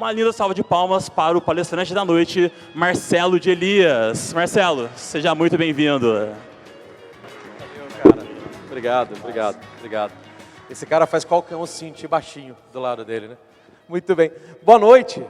Uma linda salva de palmas para o palestrante da noite, Marcelo de Elias. Marcelo, seja muito bem-vindo. Valeu, cara. Obrigado. Esse cara faz qualquer um se sentir baixinho do lado dele, né? Muito bem. Boa noite.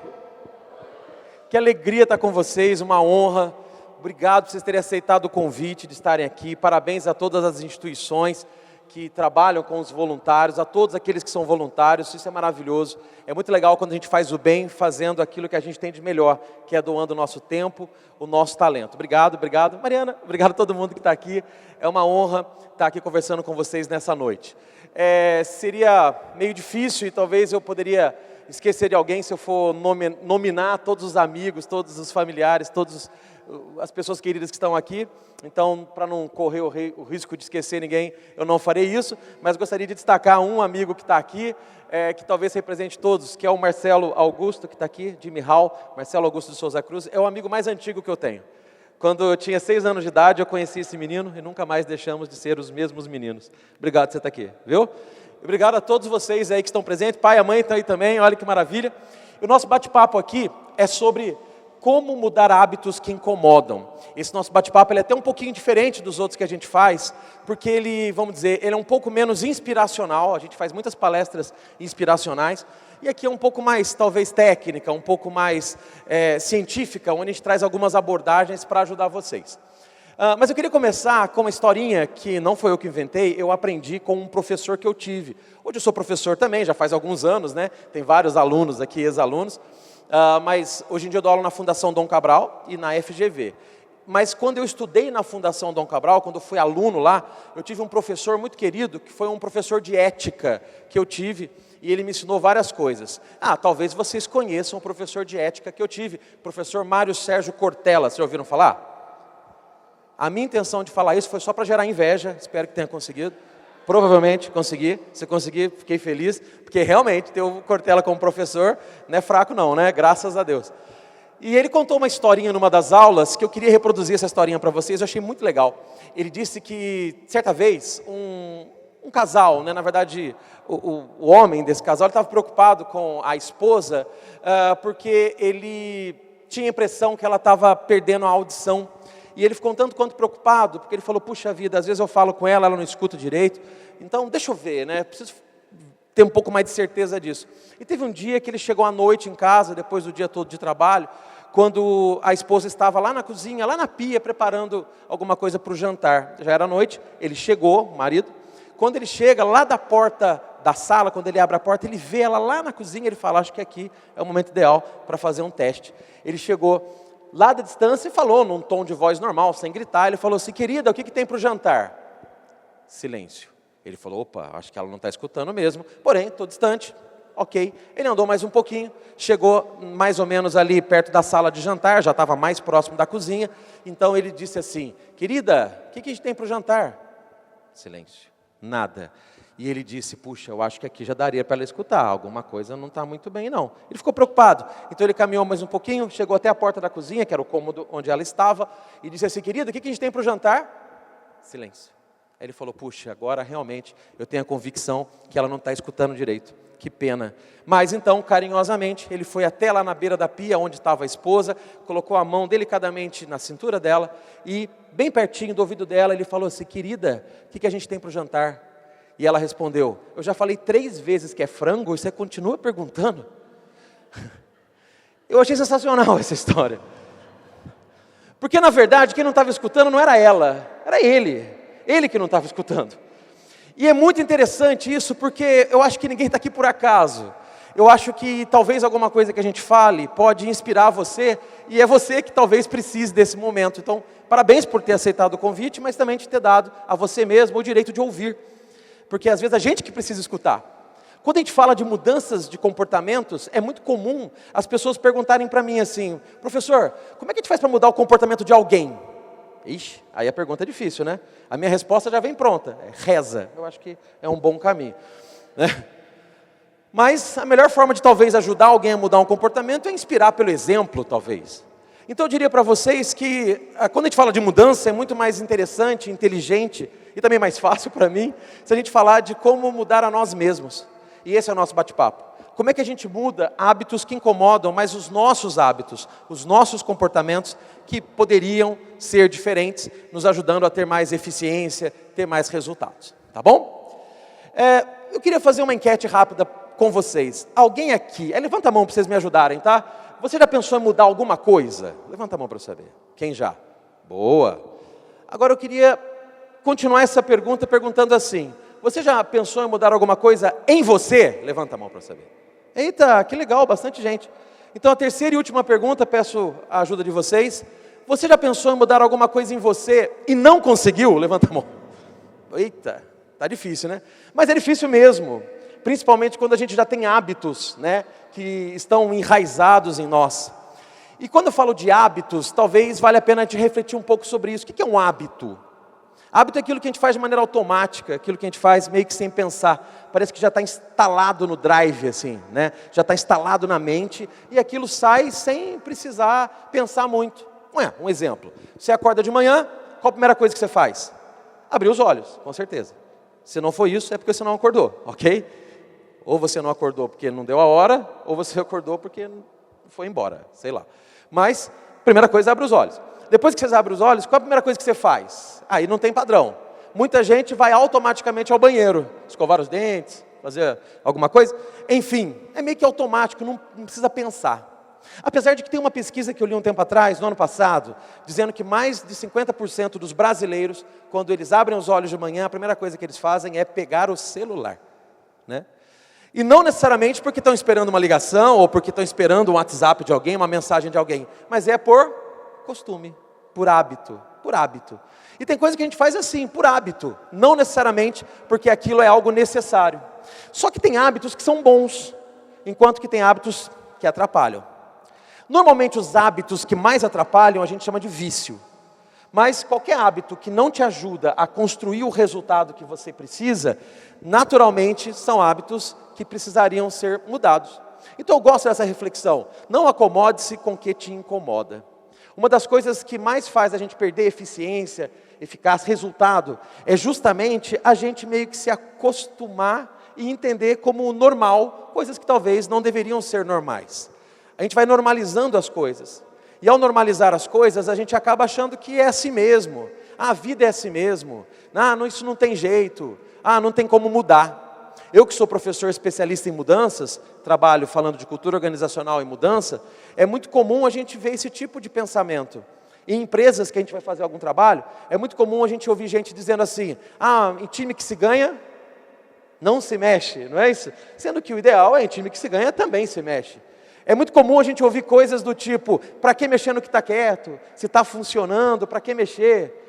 Que alegria estar com vocês, uma honra. Obrigado por vocês terem aceitado o convite de estarem aqui. Parabéns a todas as instituições que trabalham com os voluntários, a todos aqueles que são voluntários, isso é maravilhoso. É muito legal quando a gente faz o bem, fazendo aquilo que a gente tem de melhor, que é doando o nosso tempo, o nosso talento. Obrigado. Mariana, obrigado a todo mundo que está aqui. É uma honra estar aqui conversando com vocês nessa noite. Seria meio difícil e talvez eu poderia esquecer de alguém se eu for nominar todos os amigos, todos os familiares, todas as pessoas queridas que estão aqui. Então, para não correr o risco de esquecer ninguém, eu não farei isso, mas gostaria de destacar um amigo que está aqui, que talvez represente todos, que é o Marcelo Augusto, que está aqui, de Mihal, Marcelo Augusto de Souza Cruz, é o amigo mais antigo que eu tenho. Quando eu tinha 6 anos de idade, eu conheci esse menino e nunca mais deixamos de ser os mesmos meninos. Obrigado por você estar aqui, viu? Obrigado a todos vocês aí que estão presentes, pai e a mãe estão aí também, olha que maravilha. O nosso bate-papo aqui é sobre como mudar hábitos que incomodam. Esse nosso bate-papo ele é até um pouquinho diferente dos outros que a gente faz, porque ele, vamos dizer, ele é um pouco menos inspiracional, a gente faz muitas palestras inspiracionais, e aqui é um pouco mais, talvez, técnica, um pouco mais científica, onde a gente traz algumas abordagens para ajudar vocês. Mas eu queria começar com uma historinha que não foi eu que inventei, eu aprendi com um professor que eu tive. Hoje eu sou professor também, já faz alguns anos, né? Tem vários alunos aqui, ex-alunos. Mas hoje em dia eu dou aula na Fundação Dom Cabral e na FGV. Mas quando eu estudei na Fundação Dom Cabral, quando eu fui aluno lá, eu tive um professor muito querido, que foi um professor de ética que eu tive, e ele me ensinou várias coisas. Talvez vocês conheçam o professor de ética que eu tive, professor Mário Sérgio Cortella, vocês já ouviram falar? A minha intenção de falar isso foi só para gerar inveja, espero que tenha conseguido. Provavelmente consegui, se conseguir, fiquei feliz, porque realmente ter o Cortella como professor não é fraco não, né? Graças a Deus. E ele contou uma historinha numa das aulas, que eu queria reproduzir essa historinha para vocês, eu achei muito legal. Ele disse que, certa vez, um casal, né, na verdade, o homem desse casal, estava preocupado com a esposa, porque ele tinha a impressão que ela estava perdendo a audição. E ele ficou um tanto quanto preocupado, porque ele falou, puxa vida, às vezes eu falo com ela, ela não escuta direito, então deixa eu ver, né? Preciso ter um pouco mais de certeza disso. E teve um dia que ele chegou à noite em casa, depois do dia todo de trabalho, quando a esposa estava lá na cozinha, lá na pia, preparando alguma coisa para o jantar. Já era noite, ele chegou, o marido, quando ele chega lá da porta da sala, quando ele abre a porta, ele vê ela lá na cozinha, ele fala, acho que aqui é o momento ideal para fazer um teste. Ele chegou lá da distância e falou, num tom de voz normal, sem gritar, ele falou assim, querida, o que tem para o jantar? Silêncio. Ele falou, opa, acho que ela não está escutando mesmo, porém, estou distante, ok. Ele andou mais um pouquinho, chegou mais ou menos ali perto da sala de jantar, já estava mais próximo da cozinha, então ele disse assim, querida, o que a gente tem para o jantar? Silêncio, nada. E ele disse, puxa, eu acho que aqui já daria para ela escutar, alguma coisa não está muito bem não. Ele ficou preocupado, então ele caminhou mais um pouquinho, chegou até a porta da cozinha, que era o cômodo onde ela estava, e disse assim, querida, o que a gente tem para o jantar? Silêncio. Aí ele falou, puxa, agora realmente eu tenho a convicção que ela não está escutando direito, que pena. Mas então, carinhosamente, ele foi até lá na beira da pia, onde estava a esposa, colocou a mão delicadamente na cintura dela, e bem pertinho do ouvido dela, ele falou assim, querida, o que a gente tem para o jantar? E ela respondeu, eu já falei 3 vezes que é frango e você continua perguntando? Eu achei sensacional essa história. Porque na verdade quem não estava escutando não era ela, era ele. Ele que não estava escutando. E é muito interessante isso porque eu acho que ninguém está aqui por acaso. Eu acho que talvez alguma coisa que a gente fale pode inspirar você e é você que talvez precise desse momento. Então, parabéns por ter aceitado o convite, mas também de ter dado a você mesmo o direito de ouvir. Porque às vezes a gente que precisa escutar. Quando a gente fala de mudanças de comportamentos, é muito comum as pessoas perguntarem para mim assim, professor, como é que a gente faz para mudar o comportamento de alguém? Ixi, aí a pergunta é difícil, né? A minha resposta já vem pronta, reza. Eu acho que é um bom caminho, né? Mas a melhor forma de talvez ajudar alguém a mudar um comportamento é inspirar pelo exemplo, talvez. Então eu diria para vocês que quando a gente fala de mudança é muito mais interessante, inteligente e também mais fácil para mim se a gente falar de como mudar a nós mesmos. E esse é o nosso bate-papo. Como é que a gente muda hábitos que incomodam, mas os nossos hábitos, os nossos comportamentos que poderiam ser diferentes, nos ajudando a ter mais eficiência, ter mais resultados. Tá bom? Eu queria fazer uma enquete rápida com vocês. Alguém aqui, levanta a mão para vocês me ajudarem, tá? Você já pensou em mudar alguma coisa? Levanta a mão para eu saber. Quem já? Boa. Agora eu queria continuar essa pergunta perguntando assim: você já pensou em mudar alguma coisa em você? Levanta a mão para eu saber. Eita, que legal, bastante gente. Então a terceira e última pergunta, peço a ajuda de vocês. Você já pensou em mudar alguma coisa em você e não conseguiu? Levanta a mão. Eita, tá difícil, né? Mas é difícil mesmo, principalmente quando a gente já tem hábitos, né, que estão enraizados em nós. E quando eu falo de hábitos, talvez valha a pena a gente refletir um pouco sobre isso. O que é um hábito? Hábito é aquilo que a gente faz de maneira automática, aquilo que a gente faz meio que sem pensar. Parece que já está instalado no drive, assim, né? Já está instalado na mente e aquilo sai sem precisar pensar muito. Um exemplo. Você acorda de manhã, qual a primeira coisa que você faz? Abrir os olhos, com certeza. Se não foi isso, é porque você não acordou, ok? Ou você não acordou porque não deu a hora, ou você acordou porque foi embora, sei lá. Mas, primeira coisa é abrir os olhos. Depois que você abre os olhos, qual é a primeira coisa que você faz? Aí não tem padrão. Muita gente vai automaticamente ao banheiro, escovar os dentes, fazer alguma coisa. Enfim, é meio que automático, não precisa pensar. Apesar de que tem uma pesquisa que eu li um tempo atrás, no ano passado, dizendo que mais de 50% dos brasileiros, quando eles abrem os olhos de manhã, a primeira coisa que eles fazem é pegar o celular, né? E não necessariamente porque estão esperando uma ligação, ou porque estão esperando um WhatsApp de alguém, uma mensagem de alguém, mas é por costume, por hábito, por hábito. E tem coisa que a gente faz assim, por hábito, não necessariamente porque aquilo é algo necessário. Só que tem hábitos que são bons, enquanto que tem hábitos que atrapalham. Normalmente os hábitos que mais atrapalham a gente chama de vício. Mas qualquer hábito que não te ajuda a construir o resultado que você precisa, naturalmente são hábitos que precisariam ser mudados. Então eu gosto dessa reflexão. Não acomode-se com o que te incomoda. Uma das coisas que mais faz a gente perder eficiência, eficácia, resultado, é justamente a gente meio que se acostumar e entender como normal, coisas que talvez não deveriam ser normais. A gente vai normalizando as coisas. E ao normalizar as coisas, a gente acaba achando que é assim mesmo. A vida é assim mesmo. Isso não tem jeito. Não tem como mudar. Eu que sou professor especialista em mudanças, trabalho falando de cultura organizacional e mudança, é muito comum a gente ver esse tipo de pensamento. Em empresas que a gente vai fazer algum trabalho, é muito comum a gente ouvir gente dizendo assim: em time que se ganha, não se mexe, não é isso? Sendo que o ideal é em time que se ganha também se mexe. É muito comum a gente ouvir coisas do tipo: para que mexer no que está quieto? Se está funcionando, para que mexer?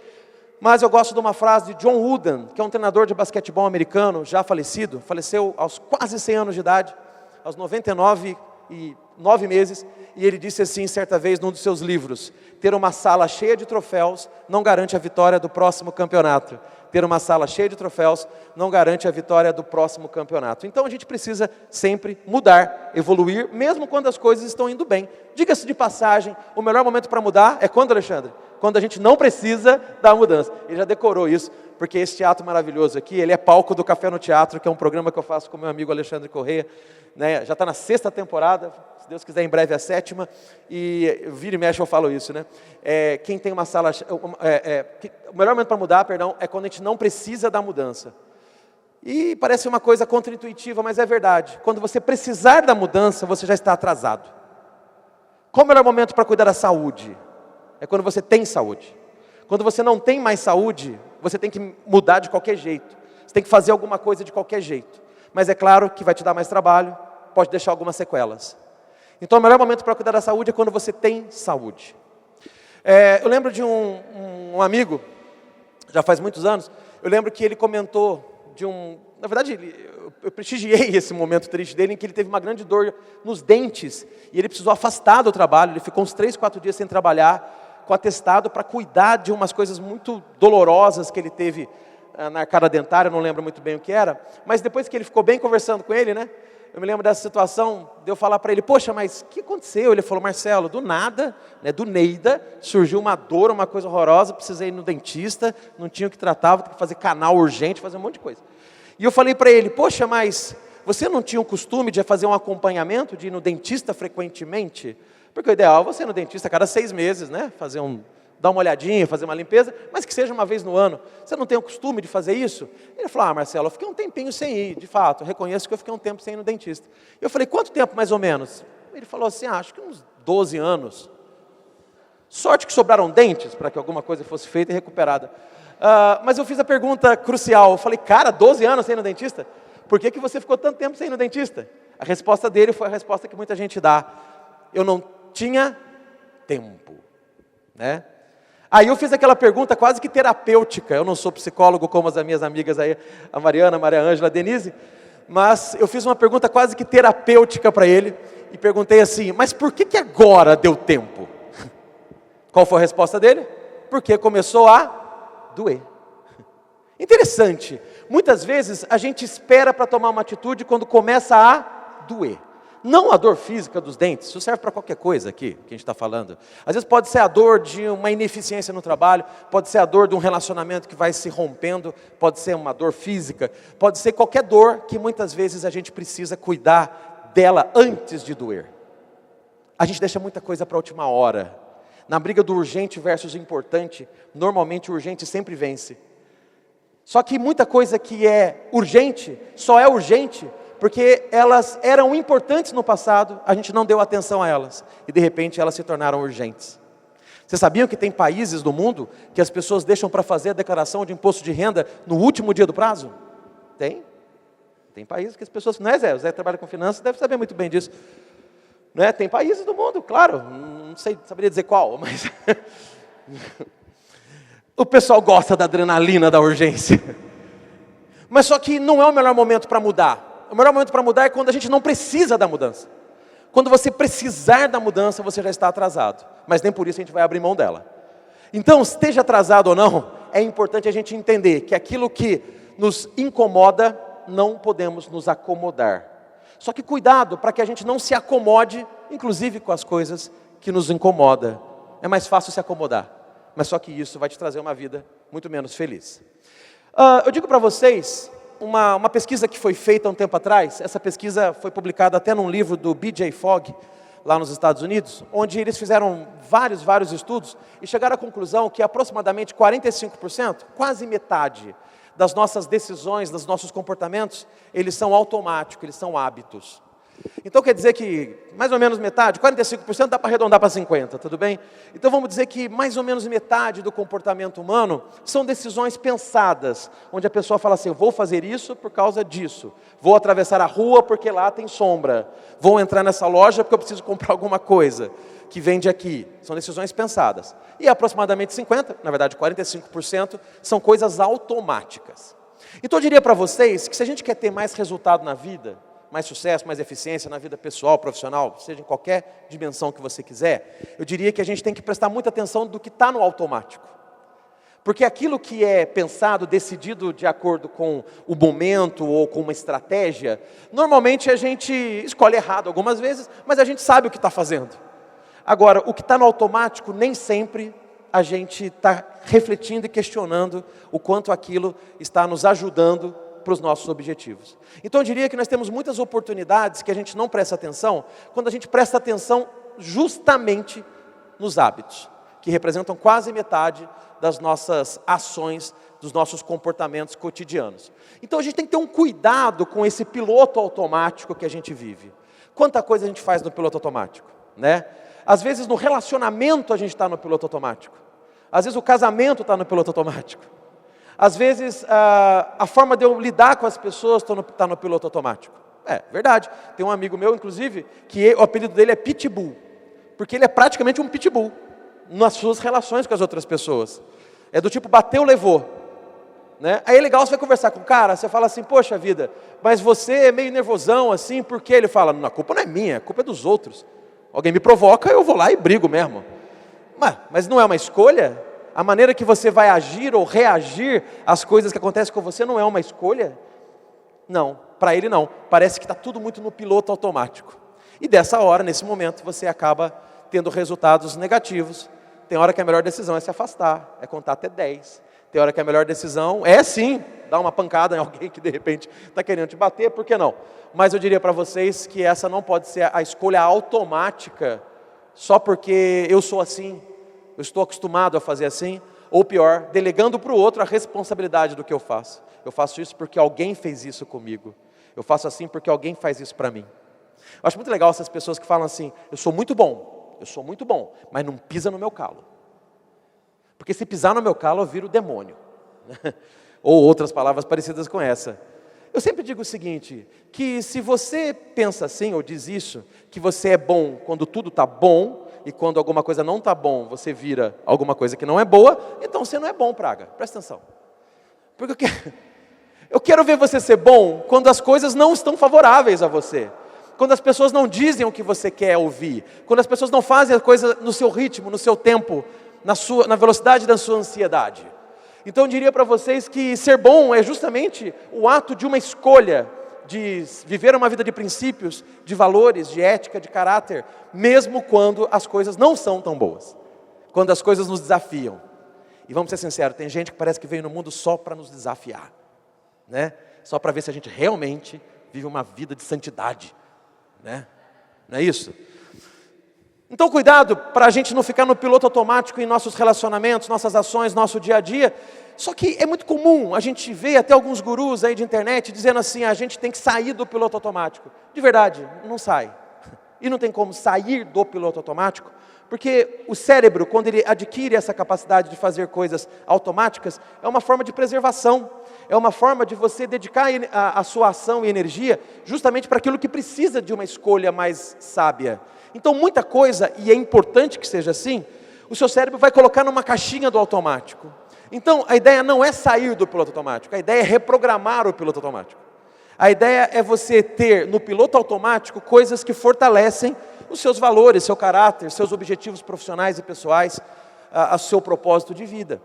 Mas eu gosto de uma frase de John Wooden, que é um treinador de basquetebol americano, já falecido, faleceu aos quase 100 anos de idade, aos 99 e 9 meses, e ele disse assim certa vez num dos seus livros: ter uma sala cheia de troféus não garante a vitória do próximo campeonato. Ter uma sala cheia de troféus não garante a vitória do próximo campeonato. Então a gente precisa sempre mudar, evoluir, mesmo quando as coisas estão indo bem. Diga-se de passagem, o melhor momento para mudar é quando, Alexandre? Quando a gente não precisa da mudança. Ele já decorou isso, porque esse teatro maravilhoso aqui, ele é palco do Café no Teatro, que é um programa que eu faço com meu amigo Alexandre Corrêa, né? Já está na 6ª temporada, se Deus quiser em breve a 7ª, e vira e mexe eu falo isso, né? Quem tem uma sala, o melhor momento para mudar, é quando a gente não precisa da mudança. E parece uma coisa contraintuitiva, mas é verdade. Quando você precisar da mudança, você já está atrasado. Qual o melhor momento para cuidar da saúde? É quando você tem saúde. Quando você não tem mais saúde, você tem que mudar de qualquer jeito. Você tem que fazer alguma coisa de qualquer jeito. Mas é claro que vai te dar mais trabalho, pode deixar algumas sequelas. Então o melhor momento para cuidar da saúde é quando você tem saúde. Eu lembro de um amigo, já faz muitos anos, eu lembro que ele comentou na verdade, eu prestigiei esse momento triste dele, em que ele teve uma grande dor nos dentes, e ele precisou afastar do trabalho, ele ficou uns 3, 4 dias sem trabalhar, com atestado, para cuidar de umas coisas muito dolorosas que ele teve na arcada dentária, não lembro muito bem o que era, mas depois que ele ficou bem conversando com ele, né, eu me lembro dessa situação, de eu falar para ele: poxa, mas o que aconteceu? Ele falou: Marcelo, do nada, né, do Neida, surgiu uma dor, uma coisa horrorosa, precisei ir no dentista, não tinha o que tratar, vou ter que fazer canal urgente, fazer um monte de coisa. E eu falei para ele: poxa, mas você não tinha o costume de fazer um acompanhamento, de ir no dentista frequentemente? Porque o ideal é você ir no dentista a cada 6 meses, né? Dar uma olhadinha, fazer uma limpeza, mas que seja uma vez no ano. Você não tem o costume de fazer isso? Ele falou, Marcelo, eu fiquei um tempinho sem ir, de fato, eu reconheço que eu fiquei um tempo sem ir no dentista. Eu falei, quanto tempo mais ou menos? Ele falou assim, acho que uns 12 anos. Sorte que sobraram dentes para que alguma coisa fosse feita e recuperada. Mas eu fiz a pergunta crucial, eu falei, cara, 12 anos sem ir no dentista? Por que você ficou tanto tempo sem ir no dentista? A resposta dele foi a resposta que muita gente dá. Eu não tinha tempo, né? Aí eu fiz aquela pergunta quase que terapêutica. Eu não sou psicólogo como as minhas amigas aí, a Mariana, a Maria Ângela, a Denise, mas eu fiz uma pergunta quase que terapêutica para ele e perguntei assim, mas por que agora deu tempo? Qual foi a resposta dele? Porque começou a doer. Interessante, muitas vezes a gente espera para tomar uma atitude quando começa a doer. Não a dor física dos dentes, isso serve para qualquer coisa aqui, que a gente está falando. Às vezes pode ser a dor de uma ineficiência no trabalho, pode ser a dor de um relacionamento que vai se rompendo, pode ser uma dor física, pode ser qualquer dor que muitas vezes a gente precisa cuidar dela antes de doer. A gente deixa muita coisa para a última hora. Na briga do urgente versus importante, normalmente o urgente sempre vence. Só que muita coisa que é urgente, só é urgente porque elas eram importantes no passado, a gente não deu atenção a elas, e de repente elas se tornaram urgentes. Vocês sabiam que tem países do mundo que as pessoas deixam para fazer a declaração de imposto de renda no último dia do prazo? Tem países que as pessoas... Não é Zé? O Zé trabalha com finanças, deve saber muito bem disso. Não é? Tem países do mundo, claro, não sei, saberia dizer qual, mas... O pessoal gosta da adrenalina da urgência. Mas só que não é o melhor momento para mudar. O melhor momento para mudar é quando a gente não precisa da mudança. Quando você precisar da mudança, você já está atrasado. Mas nem por isso a gente vai abrir mão dela. Então, esteja atrasado ou não, é importante a gente entender que aquilo que nos incomoda, não podemos nos acomodar. Só que cuidado para que a gente não se acomode, inclusive com as coisas que nos incomodam. É mais fácil se acomodar, mas só que isso vai te trazer uma vida muito menos feliz. Eu digo para vocês... Uma pesquisa que foi feita há um tempo atrás, essa pesquisa foi publicada até num livro do B.J. Fogg, lá nos Estados Unidos, onde eles fizeram vários estudos e chegaram à conclusão que aproximadamente 45%, quase metade das nossas decisões, dos nossos comportamentos, eles são automáticos, eles são hábitos. Então quer dizer que mais ou menos metade, 45% dá para arredondar para 50%, tudo bem? Então vamos dizer que mais ou menos metade do comportamento humano são decisões pensadas, onde a pessoa fala assim, eu vou fazer isso por causa disso, vou atravessar a rua porque lá tem sombra, vou entrar nessa loja porque eu preciso comprar alguma coisa que vende aqui. São decisões pensadas. E aproximadamente 50%, na verdade 45%, são coisas automáticas. Então eu diria para vocês que se a gente quer ter mais resultado na vida, mais sucesso, mais eficiência na vida pessoal, profissional, seja em qualquer dimensão que você quiser, eu diria que a gente tem que prestar muita atenção do que está no automático. Porque aquilo que é pensado, decidido de acordo com o momento ou com uma estratégia, normalmente a gente escolhe errado algumas vezes, mas a gente sabe o que está fazendo. Agora, o que está no automático, nem sempre a gente está refletindo e questionando o quanto aquilo está nos ajudando para os nossos objetivos. Então eu diria que nós temos muitas oportunidades que a gente não presta atenção, quando a gente presta atenção justamente nos hábitos, que representam quase metade das nossas ações, dos nossos comportamentos cotidianos. Então a gente tem que ter um cuidado com esse piloto automático que a gente vive. Quanta coisa a gente faz no piloto automático, né? Às vezes no relacionamento a gente está no piloto automático. Às vezes o casamento está no piloto automático. Às vezes, a forma de eu lidar com as pessoas está no piloto automático. É verdade. Tem um amigo meu, inclusive, que o apelido dele é Pitbull. Porque ele é praticamente um pitbull nas suas relações com as outras pessoas. É do tipo, bateu, levou. Né? Aí é legal, você vai conversar com o cara, você fala assim, poxa vida, mas você é meio nervosão assim, por quê? Ele fala, a culpa não é minha, a culpa é dos outros. Alguém me provoca, eu vou lá e brigo mesmo. Mas não é uma escolha? A maneira que você vai agir ou reagir às coisas que acontecem com você não é uma escolha? Não, para ele não. Parece que está tudo muito no piloto automático. E dessa hora, nesse momento, você acaba tendo resultados negativos. Tem hora que a melhor decisão é se afastar, é contar até 10. Tem hora que a melhor decisão é sim, dar uma pancada em alguém que de repente está querendo te bater, por que não? Mas eu diria para vocês que essa não pode ser a escolha automática, só porque eu sou assim, eu estou acostumado a fazer assim, ou pior, delegando para o outro a responsabilidade do que eu faço. Eu faço isso porque alguém fez isso comigo. Eu faço assim porque alguém faz isso para mim. Eu acho muito legal essas pessoas que falam assim, eu sou muito bom, mas não pisa no meu calo. Porque se pisar no meu calo, eu viro demônio. Ou outras palavras parecidas com essa. Eu sempre digo o seguinte, que se você pensa assim, ou diz isso, que você é bom quando tudo está bom, e quando alguma coisa não está bom, você vira alguma coisa que não é boa, então você não é bom, praga. Presta atenção. Porque eu quero ver você ser bom quando as coisas não estão favoráveis a você. Quando as pessoas não dizem o que você quer ouvir. Quando as pessoas não fazem a coisa no seu ritmo, no seu tempo, na velocidade da sua ansiedade. Então eu diria para vocês que ser bom é justamente o ato de uma escolha, de viver uma vida de princípios, de valores, de ética, de caráter, mesmo quando as coisas não são tão boas. Quando as coisas nos desafiam. E vamos ser sinceros, tem gente que parece que veio no mundo só para nos desafiar. Né? Só para ver se a gente realmente vive uma vida de santidade. Né? Não é isso? Então cuidado para a gente não ficar no piloto automático em nossos relacionamentos, nossas ações, nosso dia a dia. Só que é muito comum a gente ver até alguns gurus aí de internet dizendo assim, a gente tem que sair do piloto automático. De verdade, não sai. E não tem como sair do piloto automático, porque o cérebro, quando ele adquire essa capacidade de fazer coisas automáticas, é uma forma de preservação. É uma forma de você dedicar a sua ação e energia justamente para aquilo que precisa de uma escolha mais sábia. Então muita coisa, e é importante que seja assim, o seu cérebro vai colocar numa caixinha do automático. Então a ideia não é sair do piloto automático, a ideia é reprogramar o piloto automático. A ideia é você ter no piloto automático coisas que fortalecem os seus valores, seu caráter, seus objetivos profissionais e pessoais, o seu propósito de vida.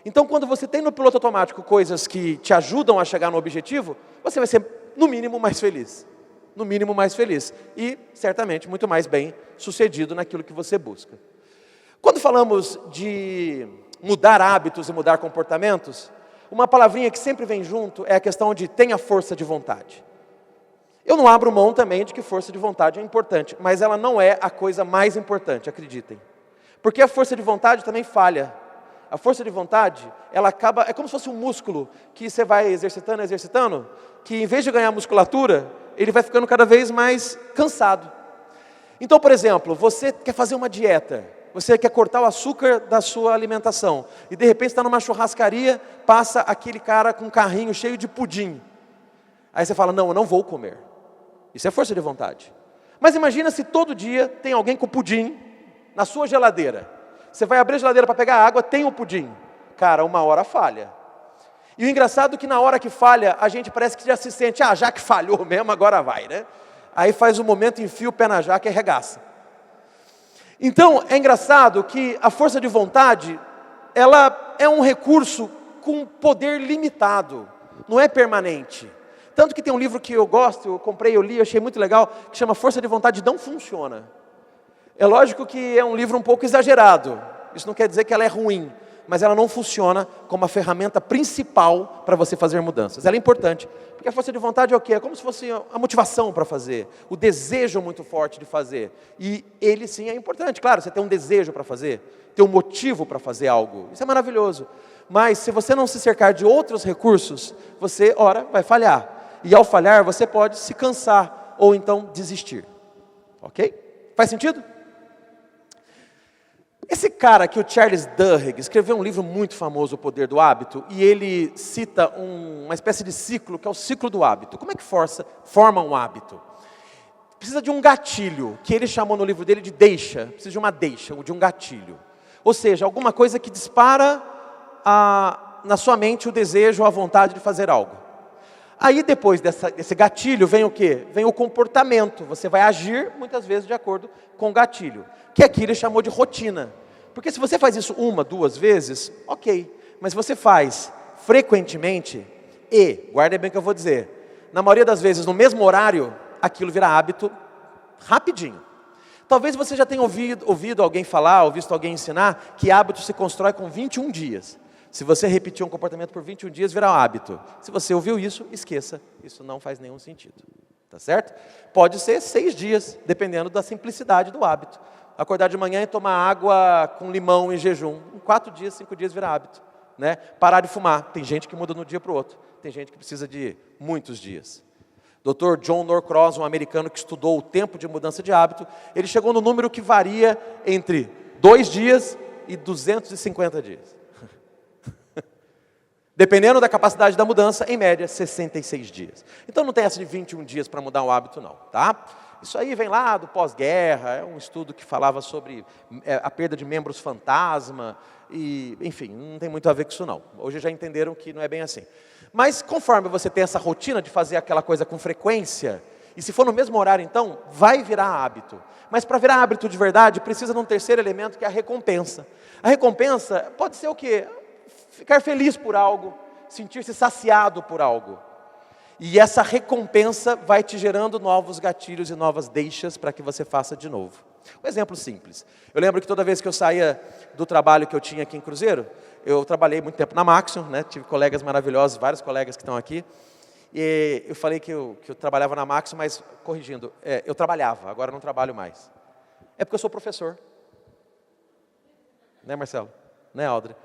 Então quando você tem no piloto automático coisas que te ajudam a chegar no objetivo, você vai ser no mínimo mais feliz. No mínimo mais feliz. E certamente muito mais bem sucedido naquilo que você busca. Quando falamos de mudar hábitos e mudar comportamentos, uma palavrinha que sempre vem junto é a questão de tenha força de vontade. Eu não abro mão também de que força de vontade é importante, mas ela não é a coisa mais importante, acreditem. Porque a força de vontade também falha. A força de vontade, ela acaba, é como se fosse um músculo que você vai exercitando, que em vez de ganhar musculatura, ele vai ficando cada vez mais cansado. Então, por exemplo, você quer fazer uma dieta, você quer cortar o açúcar da sua alimentação, e de repente está numa churrascaria, passa aquele cara com um carrinho cheio de pudim. Aí você fala, não, eu não vou comer. Isso é força de vontade. Mas imagina se todo dia tem alguém com pudim na sua geladeira. Você vai abrir a geladeira para pegar água, tem o pudim. Cara, uma hora falha. E o engraçado é que na hora que falha, a gente parece que já se sente, já que falhou mesmo, agora vai, né? Aí faz um momento, enfia o pé na jaca e arregaça. Então, é engraçado que a força de vontade, ela é um recurso com poder limitado, não é permanente. Tanto que tem um livro que eu gosto, eu comprei, eu li, eu achei muito legal, que chama Força de Vontade Não Funciona. É lógico que é um livro um pouco exagerado, isso não quer dizer que ela é ruim, mas ela não funciona como a ferramenta principal para você fazer mudanças. Ela é importante, porque a força de vontade é o quê? É como se fosse a motivação para fazer, o desejo muito forte de fazer. E ele sim é importante, claro, você tem um desejo para fazer, tem um motivo para fazer algo, isso é maravilhoso. Mas se você não se cercar de outros recursos, você, ora, vai falhar. E ao falhar, você pode se cansar ou então desistir. Ok? Faz sentido? Esse cara aqui, o Charles Duhigg, escreveu um livro muito famoso, O Poder do Hábito, e ele cita uma espécie de ciclo, que é o ciclo do hábito. Como é que forma um hábito? Precisa de um gatilho, que ele chamou no livro dele de deixa. Precisa de uma deixa, ou de um gatilho. Ou seja, alguma coisa que dispara na sua mente o desejo ou a vontade de fazer algo. Aí depois desse gatilho vem o quê? Vem o comportamento. Você vai agir muitas vezes de acordo com o gatilho. Que aqui ele chamou de rotina. Porque se você faz isso 1, 2 vezes, ok. Mas se você faz frequentemente, guarda bem o que eu vou dizer, na maioria das vezes no mesmo horário, aquilo vira hábito rapidinho. Talvez você já tenha ouvido alguém falar, ou visto alguém ensinar, que hábito se constrói com 21 dias. Se você repetir um comportamento por 21 dias, virá um hábito. Se você ouviu isso, esqueça. Isso não faz nenhum sentido. Tá certo? Pode ser 6 dias, dependendo da simplicidade do hábito. Acordar de manhã e tomar água com limão em jejum. Em 4 dias, 5 dias vira hábito. Né? Parar de fumar. Tem gente que muda de um dia para o outro. Tem gente que precisa de muitos dias. Dr. John Norcross, um americano que estudou o tempo de mudança de hábito, ele chegou no número que varia entre 2 dias e 250 dias. Dependendo da capacidade da mudança, em média, 66 dias. Então não tem essa de 21 dias para mudar um hábito não, tá? Isso aí vem lá do pós-guerra, é um estudo que falava sobre a perda de membros fantasma, e, enfim, não tem muito a ver com isso não. Hoje já entenderam que não é bem assim. Mas conforme você tem essa rotina de fazer aquela coisa com frequência, e se for no mesmo horário então, vai virar hábito. Mas para virar hábito de verdade, precisa de um terceiro elemento que é a recompensa. A recompensa pode ser o quê? Ficar feliz por algo, sentir-se saciado por algo. E essa recompensa vai te gerando novos gatilhos e novas deixas para que você faça de novo. Um exemplo simples. Eu lembro que toda vez que eu saía do trabalho que eu tinha aqui em Cruzeiro, eu trabalhei muito tempo na Maxion, né? Tive colegas maravilhosos, vários colegas que estão aqui. E eu falei que eu trabalhava na Maxion, mas corrigindo, eu trabalhava, agora não trabalho mais. É porque eu sou professor. Né, Marcelo? Né, Aldre?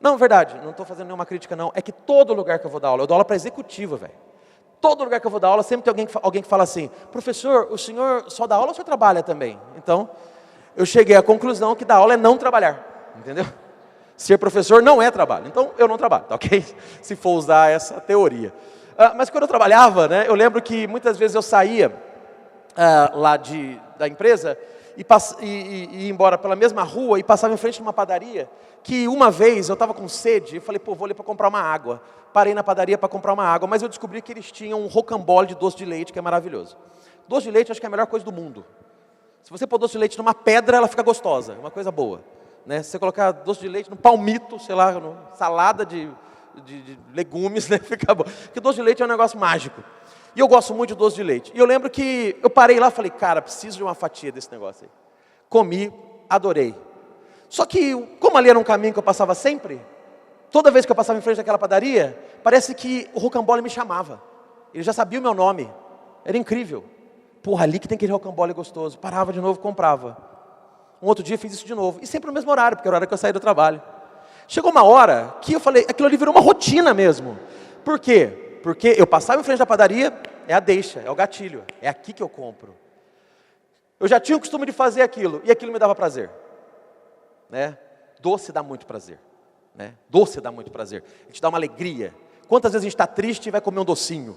Não, verdade, não estou fazendo nenhuma crítica não. É que todo lugar que eu vou dar aula, eu dou aula para executiva, velho. Todo lugar que eu vou dar aula, sempre tem alguém que fala assim, professor, o senhor só dá aula ou o senhor trabalha também? Então, eu cheguei à conclusão que dar aula é não trabalhar, entendeu? Ser professor não é trabalho, então eu não trabalho, tá ok? Se for usar essa teoria. Mas quando eu trabalhava, né, eu lembro que muitas vezes eu saía lá da empresa e ia embora pela mesma rua e passava em frente de uma padaria, que uma vez eu estava com sede, eu falei, pô, vou ali para comprar uma água. Parei na padaria para comprar uma água, mas eu descobri que eles tinham um rocambole de doce de leite, que é maravilhoso. Doce de leite eu acho que é a melhor coisa do mundo. Se você pôr doce de leite numa pedra, ela fica gostosa, é uma coisa boa. Né? Se você colocar doce de leite num palmito, sei lá, salada de legumes, né? Fica bom. Porque doce de leite é um negócio mágico. E eu gosto muito de doce de leite. E eu lembro que eu parei lá e falei, cara, preciso de uma fatia desse negócio aí. Comi, adorei. Só que, como ali era um caminho que eu passava sempre, toda vez que eu passava em frente daquela padaria, parece que o rocambole me chamava. Ele já sabia o meu nome. Era incrível. Porra, ali que tem aquele rocambole gostoso. Parava de novo, comprava. Um outro dia fiz isso de novo. E sempre no mesmo horário, porque era a hora que eu saí do trabalho. Chegou uma hora que eu falei, aquilo ali virou uma rotina mesmo. Por quê? Porque eu passava em frente da padaria, é a deixa, é o gatilho. É aqui que eu compro. Eu já tinha o costume de fazer aquilo, e aquilo me dava prazer. Né? Doce dá muito prazer. Né? Doce dá muito prazer. A gente dá uma alegria. Quantas vezes a gente está triste e vai comer um docinho?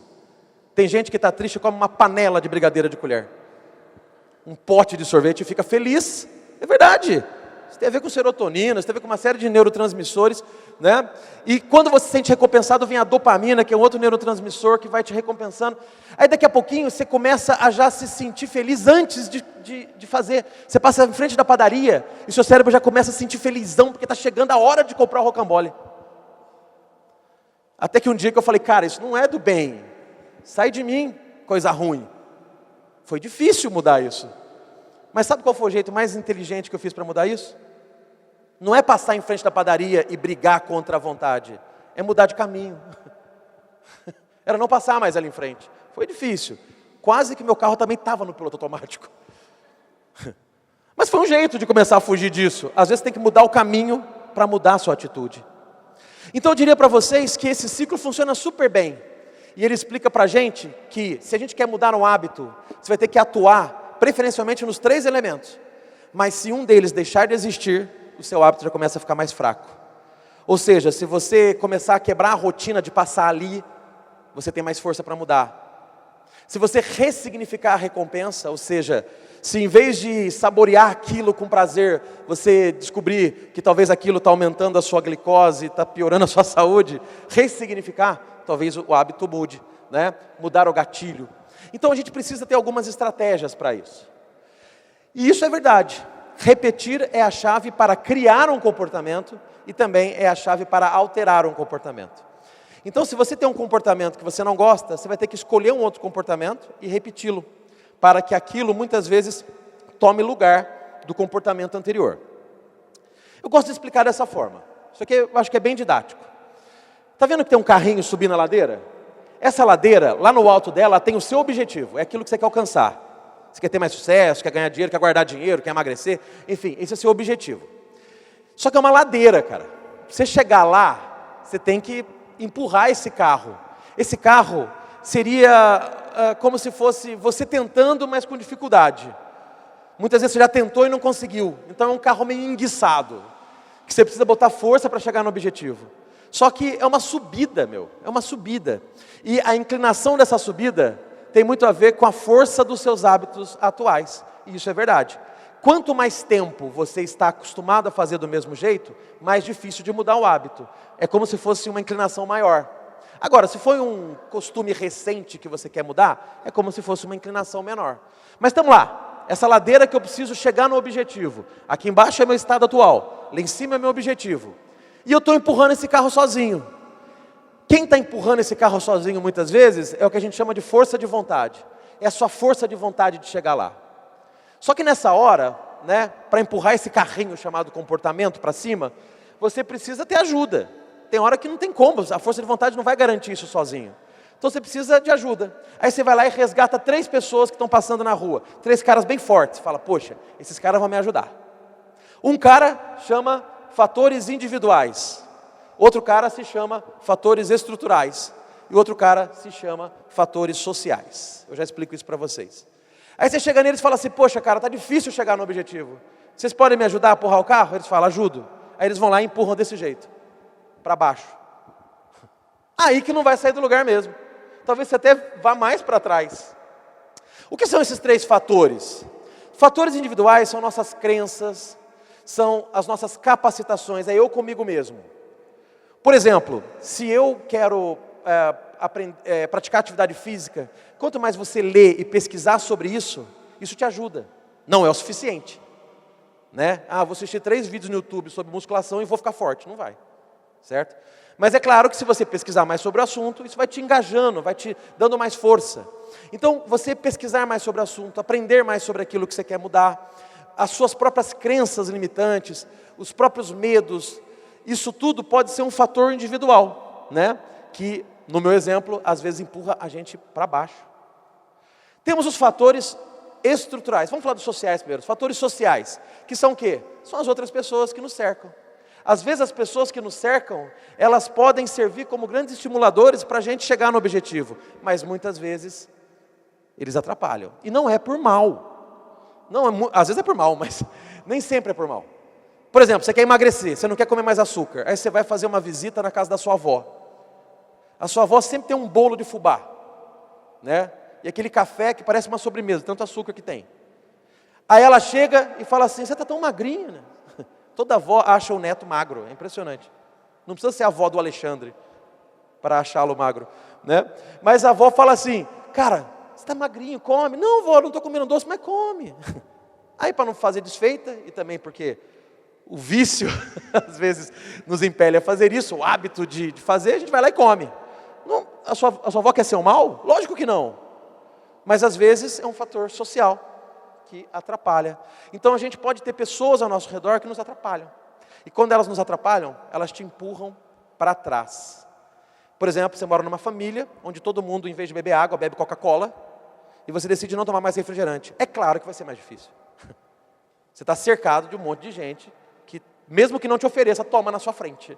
Tem gente que está triste e come uma panela de brigadeira de colher. Um pote de sorvete e fica feliz. É verdade. Isso tem a ver com serotonina, isso tem a ver com uma série de neurotransmissores. Né? E quando você se sente recompensado, vem a dopamina, que é um outro neurotransmissor que vai te recompensando. Aí daqui a pouquinho você começa a já se sentir feliz antes de fazer. Você passa em frente da padaria e seu cérebro já começa a se sentir felizão, porque está chegando a hora de comprar o rocambole. Até que um dia que eu falei, cara, isso não é do bem. Sai de mim, coisa ruim. Foi difícil mudar isso. Mas sabe qual foi o jeito mais inteligente que eu fiz para mudar isso? Não é passar em frente da padaria e brigar contra a vontade. É mudar de caminho. Era não passar mais ali em frente. Foi difícil. Quase que meu carro também estava no piloto automático. Mas foi um jeito de começar a fugir disso. Às vezes tem que mudar o caminho para mudar a sua atitude. Então eu diria para vocês que esse ciclo funciona super bem. E ele explica para a gente que se a gente quer mudar um hábito, você vai ter que atuar preferencialmente nos 3 elementos. Mas se um deles deixar de existir, o seu hábito já começa a ficar mais fraco. Ou seja, se você começar a quebrar a rotina de passar ali, você tem mais força para mudar. Se você ressignificar a recompensa, ou seja, se em vez de saborear aquilo com prazer, você descobrir que talvez aquilo está aumentando a sua glicose, está piorando a sua saúde, ressignificar, talvez o hábito mude, né? Mudar o gatilho. Então a gente precisa ter algumas estratégias para isso. E isso é verdade. Repetir é a chave para criar um comportamento e também é a chave para alterar um comportamento. Então, se você tem um comportamento que você não gosta, você vai ter que escolher um outro comportamento e repeti-lo, para que aquilo muitas vezes tome lugar do comportamento anterior. Eu gosto de explicar dessa forma. Isso aqui eu acho que é bem didático. Está vendo que tem um carrinho subindo a ladeira? Essa ladeira, lá no alto dela, tem o seu objetivo. É aquilo que você quer alcançar. Você quer ter mais sucesso, quer ganhar dinheiro, quer guardar dinheiro, quer emagrecer. Enfim, esse é o seu objetivo. Só que é uma ladeira, cara. Pra você chegar lá, você tem que empurrar esse carro. Esse carro seria como se fosse você tentando, mas com dificuldade. Muitas vezes você já tentou e não conseguiu. Então é um carro meio enguiçado, que você precisa botar força para chegar no objetivo. Só que é uma subida, é uma subida. E a inclinação dessa subida tem muito a ver com a força dos seus hábitos atuais. E isso é verdade. Quanto mais tempo você está acostumado a fazer do mesmo jeito, mais difícil de mudar o hábito. É como se fosse uma inclinação maior. Agora, se foi um costume recente que você quer mudar, é como se fosse uma inclinação menor. Mas estamos lá, essa ladeira que eu preciso chegar no objetivo. Aqui embaixo é meu estado atual, lá em cima é meu objetivo. E eu estou empurrando esse carro sozinho. Quem está empurrando esse carro sozinho muitas vezes é o que a gente chama de força de vontade. É a sua força de vontade de chegar lá. Só que nessa hora, para empurrar esse carrinho chamado comportamento para cima, você precisa ter ajuda. Tem hora que não tem como, a força de vontade não vai garantir isso sozinho. Então você precisa de ajuda. Aí você vai lá e resgata 3 pessoas que estão passando na rua. 3 caras bem fortes. Fala, poxa, esses caras vão me ajudar. Um cara chama fatores individuais. Outro cara se chama fatores estruturais. E outro cara se chama fatores sociais. Eu já explico isso para vocês. Aí você chega neles e fala assim, poxa cara, tá difícil chegar no objetivo. Vocês podem me ajudar a empurrar o carro? Eles falam, ajudo. Aí eles vão lá e empurram desse jeito. Para baixo. Aí que não vai sair do lugar mesmo. Talvez você até vá mais para trás. O que são esses 3 fatores? Fatores individuais são nossas crenças, são as nossas capacitações, é eu comigo mesmo. Por exemplo, se eu quero praticar atividade física, quanto mais você ler e pesquisar sobre isso, isso te ajuda. Não é o suficiente. Vou assistir 3 vídeos no YouTube sobre musculação e vou ficar forte. Não vai. Certo? Mas é claro que se você pesquisar mais sobre o assunto, isso vai te engajando, vai te dando mais força. Então, você pesquisar mais sobre o assunto, aprender mais sobre aquilo que você quer mudar, as suas próprias crenças limitantes, os próprios medos, isso tudo pode ser um fator individual, que, no meu exemplo, às vezes empurra a gente para baixo. Temos os fatores estruturais. Vamos falar dos sociais primeiro. Os fatores sociais, que são o quê? São as outras pessoas que nos cercam. Às vezes as pessoas que nos cercam, elas podem servir como grandes estimuladores para a gente chegar no objetivo. Mas muitas vezes, eles atrapalham. E não é por mal. Às vezes é por mal, mas nem sempre é por mal. Por exemplo, você quer emagrecer, você não quer comer mais açúcar. Aí você vai fazer uma visita na casa da sua avó. A sua avó sempre tem um bolo de fubá. E aquele café que parece uma sobremesa, tanto açúcar que tem. Aí ela chega e fala assim, você está tão magrinho, Toda avó acha o neto magro, é impressionante. Não precisa ser a avó do Alexandre para achá-lo magro, Mas a avó fala assim, cara, você está magrinho, come. Não, avó, não estou comendo doce, mas come. Aí para não fazer desfeita, e também porque o vício, às vezes, nos impele a fazer isso, o hábito de fazer, a gente vai lá e come. Não, a sua avó quer ser um mal? Lógico que não. Mas às vezes é um fator social que atrapalha. Então a gente pode ter pessoas ao nosso redor que nos atrapalham. E quando elas nos atrapalham, elas te empurram para trás. Por exemplo, você mora numa família onde todo mundo, em vez de beber água, bebe Coca-Cola, e você decide não tomar mais refrigerante. É claro que vai ser mais difícil. Você está cercado de um monte de gente que, mesmo que não te ofereça, toma na sua frente.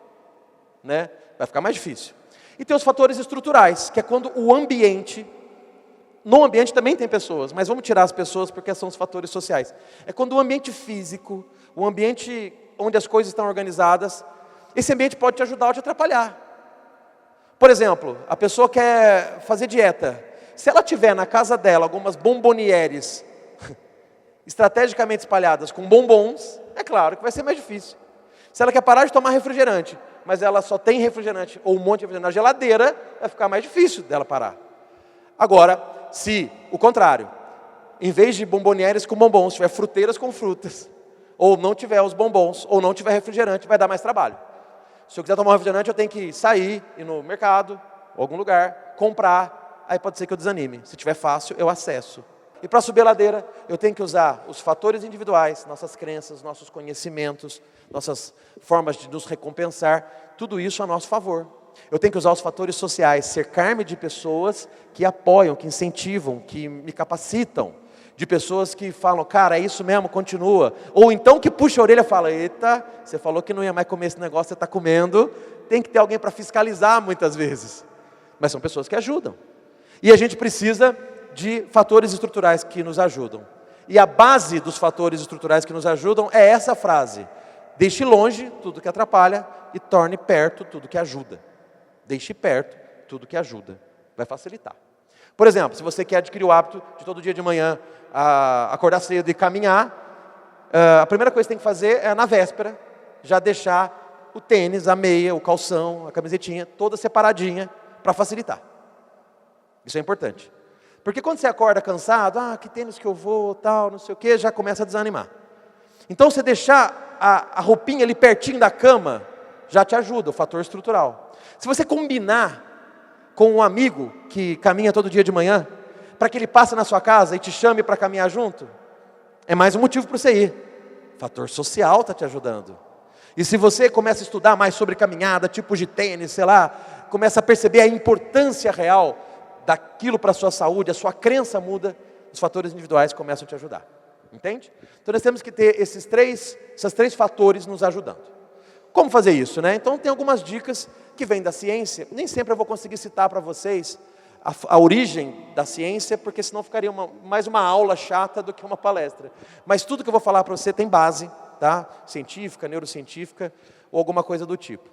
Vai ficar mais difícil. E tem os fatores estruturais, que é quando o ambiente... No ambiente também tem pessoas, mas vamos tirar as pessoas porque são os fatores sociais. É quando o ambiente físico, o ambiente onde as coisas estão organizadas, esse ambiente pode te ajudar ou te atrapalhar. Por exemplo, a pessoa quer fazer dieta. Se ela tiver na casa dela algumas bombonieres estrategicamente espalhadas com bombons, é claro que vai ser mais difícil. Se ela quer parar de tomar refrigerante, mas ela só tem refrigerante ou um monte de refrigerante na geladeira, vai ficar mais difícil dela parar. Agora, se o contrário, em vez de bombonieres com bombons, tiver fruteiras com frutas, ou não tiver os bombons, ou não tiver refrigerante, vai dar mais trabalho. Se eu quiser tomar um refrigerante, eu tenho que sair, ir no mercado, ou algum lugar, comprar, aí pode ser que eu desanime. Se tiver fácil, eu acesso. E para subir a ladeira, eu tenho que usar os fatores individuais, nossas crenças, nossos conhecimentos, nossas formas de nos recompensar, tudo isso a nosso favor. Eu tenho que usar os fatores sociais, cercar-me de pessoas que apoiam, que incentivam, que me capacitam, de pessoas que falam, cara, é isso mesmo, continua. Ou então que puxa a orelha e fala, eita, você falou que não ia mais comer esse negócio, você está comendo. Tem que ter alguém para fiscalizar muitas vezes. Mas são pessoas que ajudam. E a gente precisa de fatores estruturais que nos ajudam. E a base dos fatores estruturais que nos ajudam é essa frase: deixe longe tudo que atrapalha e torne perto tudo que ajuda. Deixe perto tudo que ajuda. Vai facilitar. Por exemplo, se você quer adquirir o hábito de todo dia de manhã acordar cedo e caminhar, a primeira coisa que você tem que fazer é na véspera, já deixar o tênis, a meia, o calção, a camisetinha, toda separadinha para facilitar. Isso é importante. Porque quando você acorda cansado, que tênis que eu vou, tal, não sei o quê, já começa a desanimar. Então você deixar a roupinha ali pertinho da cama, já te ajuda, o fator estrutural. Se você combinar com um amigo que caminha todo dia de manhã, para que ele passe na sua casa e te chame para caminhar junto, é mais um motivo para você ir. O fator social está te ajudando. E se você começa a estudar mais sobre caminhada, tipos de tênis, sei lá, começa a perceber a importância real daquilo para a sua saúde, a sua crença muda, os fatores individuais começam a te ajudar. Entende? Então nós temos que ter esses três fatores nos ajudando. Como fazer isso, né? Então tem algumas dicas que vêm da ciência. Nem sempre eu vou conseguir citar para vocês a origem da ciência, porque senão ficaria mais uma aula chata do que uma palestra. Mas tudo que eu vou falar para você tem base, tá? Científica, neurocientífica ou alguma coisa do tipo.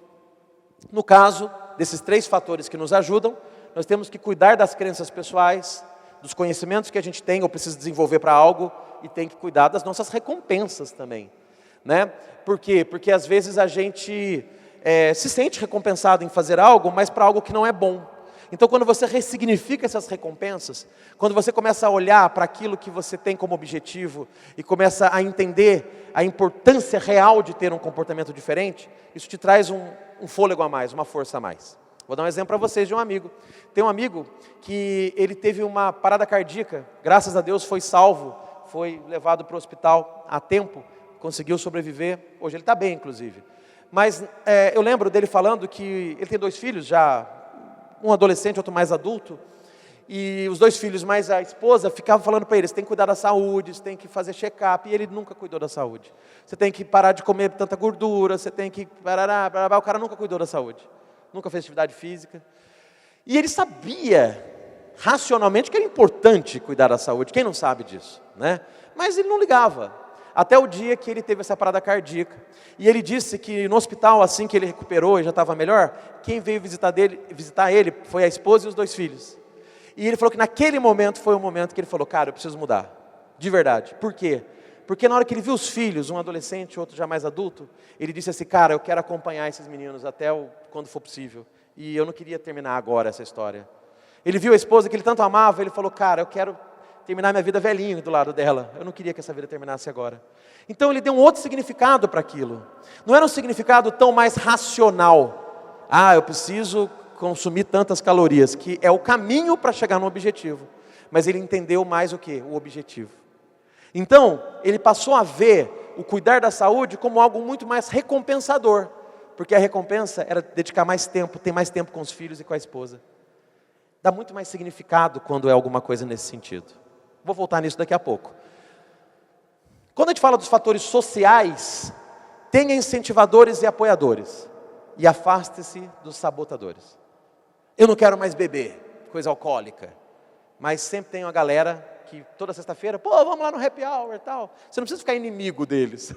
No caso desses 3 fatores que nos ajudam, nós temos que cuidar das crenças pessoais, dos conhecimentos que a gente tem ou precisa desenvolver para algo, e tem que cuidar das nossas recompensas também, né? Por quê? Porque às vezes a gente se sente recompensado em fazer algo, mas para algo que não é bom. Então quando você ressignifica essas recompensas, quando você começa a olhar para aquilo que você tem como objetivo e começa a entender a importância real de ter um comportamento diferente, isso te traz um fôlego a mais, uma força a mais. Vou dar um exemplo para vocês de um amigo. Tem um amigo que ele teve uma parada cardíaca, graças a Deus foi salvo, foi levado para o hospital a tempo, conseguiu sobreviver, hoje ele está bem inclusive. Mas eu lembro dele falando que ele tem 2 filhos já, um adolescente, outro mais adulto, e os 2 filhos mais a esposa ficavam falando para ele, você tem que cuidar da saúde, você tem que fazer check-up, e ele nunca cuidou da saúde. Você tem que parar de comer tanta gordura, você tem que... o cara nunca cuidou da saúde, nunca fez atividade física. E ele sabia, racionalmente, que era importante cuidar da saúde, quem não sabe disso, né? Mas ele não ligava. Até o dia que ele teve essa parada cardíaca. E ele disse que no hospital, assim que ele recuperou e já estava melhor, quem veio visitar ele foi a esposa e os 2 filhos. E ele falou que naquele momento foi o momento que ele falou, cara, eu preciso mudar. De verdade. Por quê? Porque na hora que ele viu os filhos, um adolescente, outro já mais adulto, ele disse assim, cara, eu quero acompanhar esses meninos até quando for possível. E eu não queria terminar agora essa história. Ele viu a esposa que ele tanto amava, ele falou, cara, eu quero terminar minha vida velhinho do lado dela. Eu não queria que essa vida terminasse agora. Então ele deu um outro significado para aquilo. Não era um significado tão mais racional. Eu preciso consumir tantas calorias, que é o caminho para chegar no objetivo. Mas ele entendeu mais o quê? O objetivo. Então, ele passou a ver o cuidar da saúde como algo muito mais recompensador. Porque a recompensa era dedicar mais tempo, ter mais tempo com os filhos e com a esposa. Dá muito mais significado quando é alguma coisa nesse sentido. Vou voltar nisso daqui a pouco. Quando a gente fala dos fatores sociais, tenha incentivadores e apoiadores. E afaste-se dos sabotadores. Eu não quero mais beber coisa alcoólica. Mas sempre tem uma galera que toda sexta-feira, vamos lá no happy hour e tal. Você não precisa ficar inimigo deles.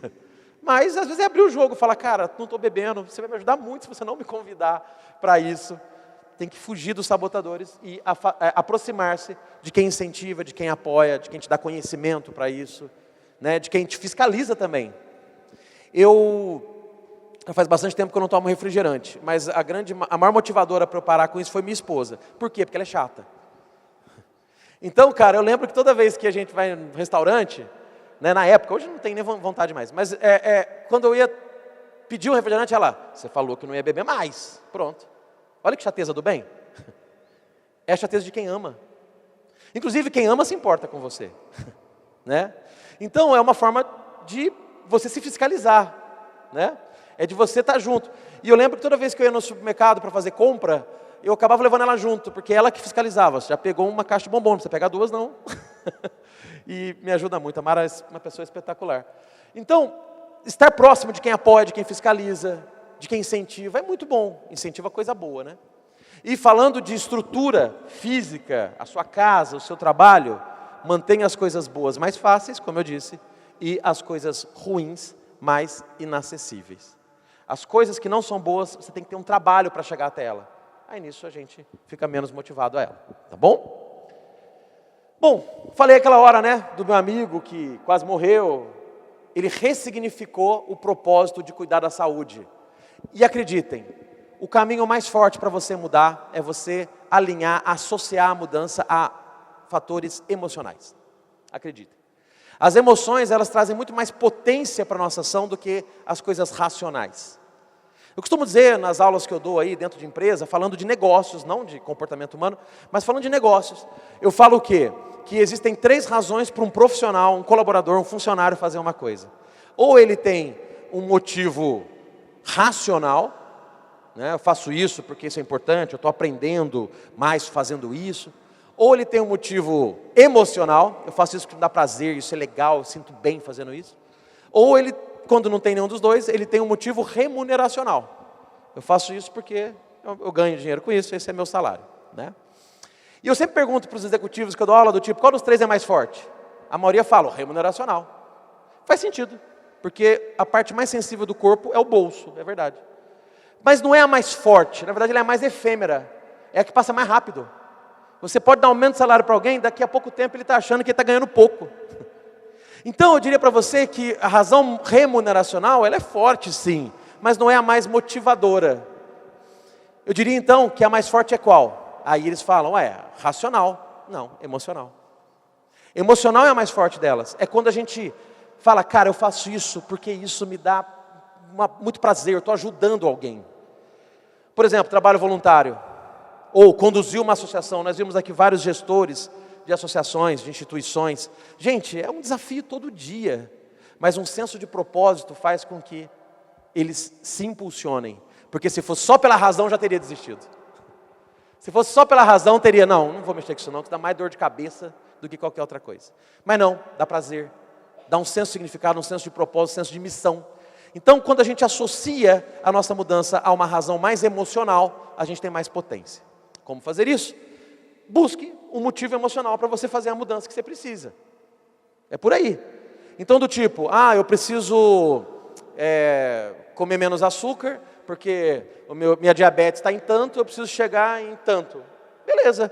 Mas às vezes é abrir o jogo e falar, cara, não estou bebendo, você vai me ajudar muito se você não me convidar para isso. Tem que fugir dos sabotadores e aproximar-se de quem incentiva, de quem apoia, de quem te dá conhecimento para isso, né? De quem te fiscaliza também. Já faz bastante tempo que eu não tomo refrigerante, mas a maior motivadora para eu parar com isso foi minha esposa. Por quê? Porque ela é chata. Então, cara, eu lembro que toda vez que a gente vai no restaurante, né, na época, hoje não tem nem vontade mais, mas quando eu ia pedir um refrigerante, ela, você falou que não ia beber mais, pronto. Olha que chateza do bem. É a chateza de quem ama. Inclusive, quem ama se importa com você. Né? Então, é uma forma de você se fiscalizar. Né? É de você estar junto. E eu lembro que toda vez que eu ia no supermercado para fazer compra, eu acabava levando ela junto, porque ela que fiscalizava. Você já pegou uma caixa de bombom, não precisa pegar duas, não. E me ajuda muito. A Mara é uma pessoa espetacular. Então, estar próximo de quem apoia, de quem fiscaliza, de quem incentiva, é muito bom. Incentiva coisa boa, né? E falando de estrutura física, a sua casa, o seu trabalho, mantenha as coisas boas mais fáceis, como eu disse, e as coisas ruins mais inacessíveis. As coisas que não são boas, você tem que ter um trabalho para chegar até ela. Aí nisso a gente fica menos motivado a ela, tá bom? Bom, falei aquela hora, né, do meu amigo que quase morreu. Ele ressignificou o propósito de cuidar da saúde. E acreditem, o caminho mais forte para você mudar é você alinhar, associar a mudança a fatores emocionais. Acreditem. As emoções, elas trazem muito mais potência para a nossa ação do que as coisas racionais. Eu costumo dizer nas aulas que eu dou aí dentro de empresa, falando de negócios, não de comportamento humano, mas falando de negócios. Eu falo o quê? Que existem 3 razões para um profissional, um colaborador, um funcionário fazer uma coisa. Ou ele tem um motivo racional, né? Eu faço isso porque isso é importante, eu estou aprendendo mais fazendo isso. Ou ele tem um motivo emocional, eu faço isso porque me dá prazer, isso é legal, eu sinto bem fazendo isso. Ou ele, quando não tem nenhum dos dois, ele tem um motivo remuneracional. Eu faço isso porque eu ganho dinheiro com isso, esse é meu salário. Né? E eu sempre pergunto para os executivos que eu dou aula do tipo, qual dos 3 é mais forte? A maioria fala, o remuneracional. Faz sentido, porque a parte mais sensível do corpo é o bolso, é verdade. Mas não é a mais forte, na verdade ela é a mais efêmera, é a que passa mais rápido. Você pode dar aumento de salário para alguém, daqui a pouco tempo ele está achando que ele está ganhando pouco. Então eu diria para você que a razão remuneracional, ela é forte sim, mas não é a mais motivadora. Eu diria então que a mais forte é qual? Aí eles falam, racional. Não, emocional. Emocional é a mais forte delas. É quando a gente fala, cara, eu faço isso porque isso me dá muito prazer, eu estou ajudando alguém. Por exemplo, trabalho voluntário. Ou conduzir uma associação. Nós vimos aqui vários gestores de associações, de instituições. Gente, é um desafio todo dia. Mas um senso de propósito faz com que eles se impulsionem. Porque se fosse só pela razão, já teria desistido. Se fosse só pela razão, teria, não vou mexer com isso não, que dá mais dor de cabeça do que qualquer outra coisa. Mas não, dá prazer. Dá um senso de significado, um senso de propósito, um senso de missão. Então, quando a gente associa a nossa mudança a uma razão mais emocional, a gente tem mais potência. Como fazer isso? Busque um motivo emocional para você fazer a mudança que você precisa. É por aí. Então do tipo, eu preciso comer menos açúcar, porque minha diabetes está em tanto, eu preciso chegar em tanto. Beleza.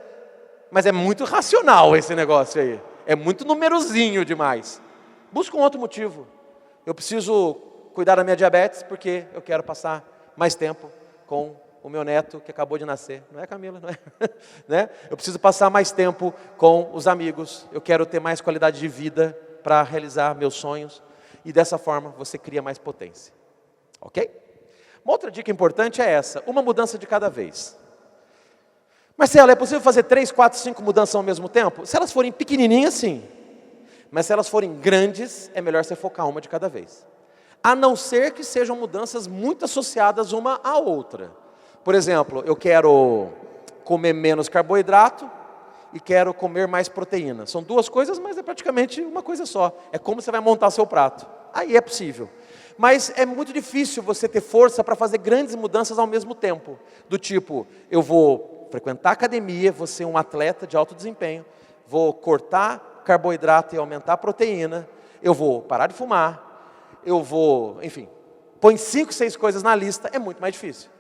Mas é muito racional esse negócio aí. É muito numerozinho demais. Busca um outro motivo. Eu preciso cuidar da minha diabetes porque eu quero passar mais tempo com o meu neto que acabou de nascer. Não é, Camila? Não é? Né? Eu preciso passar mais tempo com os amigos. Eu quero ter mais qualidade de vida para realizar meus sonhos. E dessa forma você cria mais potência. Ok? Uma outra dica importante é essa. Uma mudança de cada vez. Marcelo, é possível fazer 3, 4, 5 mudanças ao mesmo tempo? Se elas forem pequenininhas, sim. Mas se elas forem grandes, é melhor você focar uma de cada vez. A não ser que sejam mudanças muito associadas uma à outra. Por exemplo, eu quero comer menos carboidrato e quero comer mais proteína. São 2 coisas, mas é praticamente uma coisa só. É como você vai montar seu prato. Aí é possível. Mas é muito difícil você ter força para fazer grandes mudanças ao mesmo tempo. Do tipo, eu vou frequentar academia, vou ser um atleta de alto desempenho, vou cortar carboidrato e aumentar a proteína, eu vou parar de fumar, eu vou, enfim, põe 5, 6 coisas na lista, é muito mais difícil.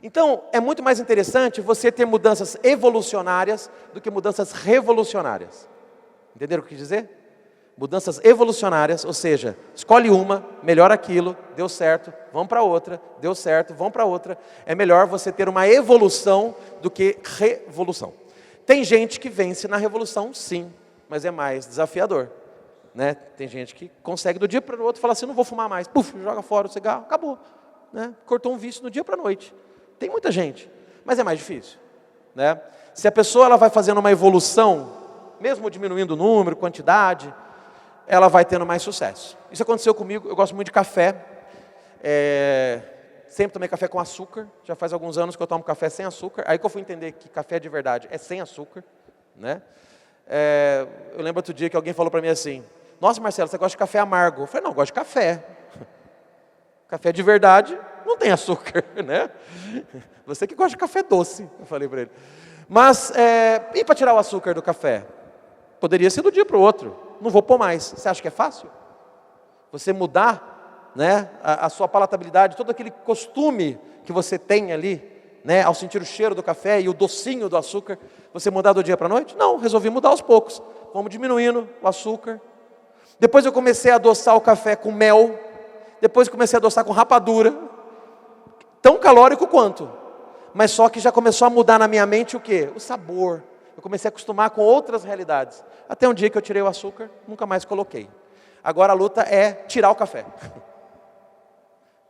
Então, é muito mais interessante você ter mudanças evolucionárias do que mudanças revolucionárias. Entenderam o que eu quis dizer? Mudanças evolucionárias, ou seja, escolhe uma, melhora aquilo, deu certo, vamos para outra, deu certo, vamos para outra. É melhor você ter uma evolução do que revolução. Tem gente que vence na revolução, sim, mas é mais desafiador. Né? Tem gente que consegue do dia para o outro falar assim, não vou fumar mais, puf, joga fora o cigarro, acabou. Né? Cortou um vício do dia para a noite. Tem muita gente, mas é mais difícil. Né? Se a pessoa ela vai fazendo uma evolução, mesmo diminuindo o número, quantidade, ela vai tendo mais sucesso. Isso aconteceu comigo, eu gosto muito de café. Sempre tomei café com açúcar, já faz alguns anos que eu tomo café sem açúcar. Aí que eu fui entender que café de verdade é sem açúcar, né? Eu lembro outro dia que alguém falou para mim assim, nossa, Marcelo, você gosta de café amargo? Eu falei, não, eu gosto de café. Café de verdade não tem açúcar, né? Você que gosta de café doce, eu falei para ele. Mas, e para tirar o açúcar do café? Poderia ser do dia para o outro, não vou pôr mais. Você acha que é fácil? Você mudar, né, a sua palatabilidade, todo aquele costume que você tem ali, né, ao sentir o cheiro do café e o docinho do açúcar, você mudar do dia para a noite? Não, resolvi mudar aos poucos. Vamos diminuindo o açúcar. Depois eu comecei a adoçar o café com mel. Depois comecei a adoçar com rapadura. Tão calórico quanto. Mas só que já começou a mudar na minha mente o quê? O sabor. Eu comecei a acostumar com outras realidades. Até um dia que eu tirei o açúcar, nunca mais coloquei. Agora a luta é tirar o café.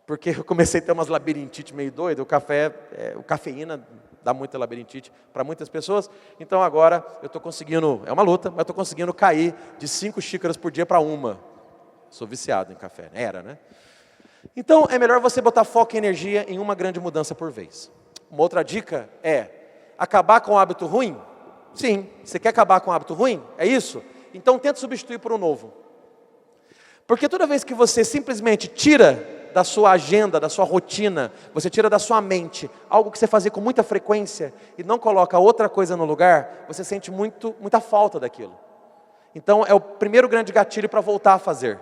Porque eu comecei a ter umas labirintite meio doidas. O café, o cafeína dá muita labirintite para muitas pessoas. Então agora eu estou conseguindo, é uma luta, mas estou conseguindo cair de 5 xícaras por dia para 1. Sou viciado em café, era, né? Então é melhor você botar foco e energia em uma grande mudança por vez. Uma outra dica é acabar com o hábito ruim? Sim, você quer acabar com o hábito ruim? É isso? Então tenta substituir por um novo. Porque toda vez que você simplesmente tira da sua agenda, da sua rotina, você tira da sua mente algo que você fazia com muita frequência e não coloca outra coisa no lugar, você sente muita falta daquilo. Então é o primeiro grande gatilho para voltar a fazer.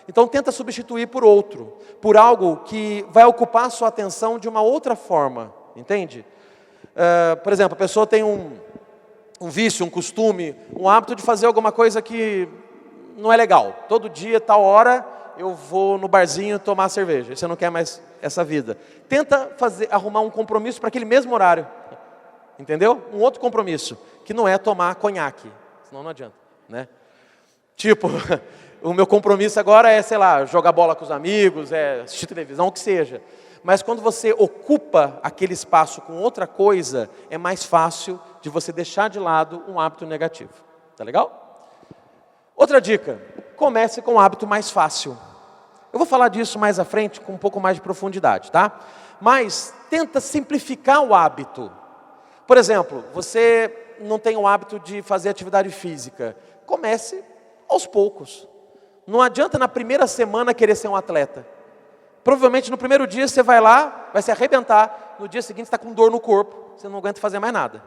Então tenta substituir por outro, por algo que vai ocupar a sua atenção de uma outra forma, entende? Por exemplo, a pessoa tem um vício, um costume, um hábito de fazer alguma coisa que não é legal. Todo dia, tal hora, eu vou no barzinho tomar cerveja. Você não quer mais essa vida. Tenta arrumar um compromisso para aquele mesmo horário. Entendeu? Um outro compromisso, que não é tomar conhaque. Senão não adianta, né? Tipo, o meu compromisso agora é, sei lá, jogar bola com os amigos, assistir televisão, o que seja. Mas quando você ocupa aquele espaço com outra coisa, é mais fácil de você deixar de lado um hábito negativo. Tá legal? Outra dica, comece com um hábito mais fácil. Eu vou falar disso mais à frente com um pouco mais de profundidade, tá? Mas tenta simplificar o hábito. Por exemplo, você não tem o hábito de fazer atividade física. Comece aos poucos. Não adianta na primeira semana querer ser um atleta. Provavelmente no primeiro dia você vai lá, vai se arrebentar. No dia seguinte você está com dor no corpo, você não aguenta fazer mais nada.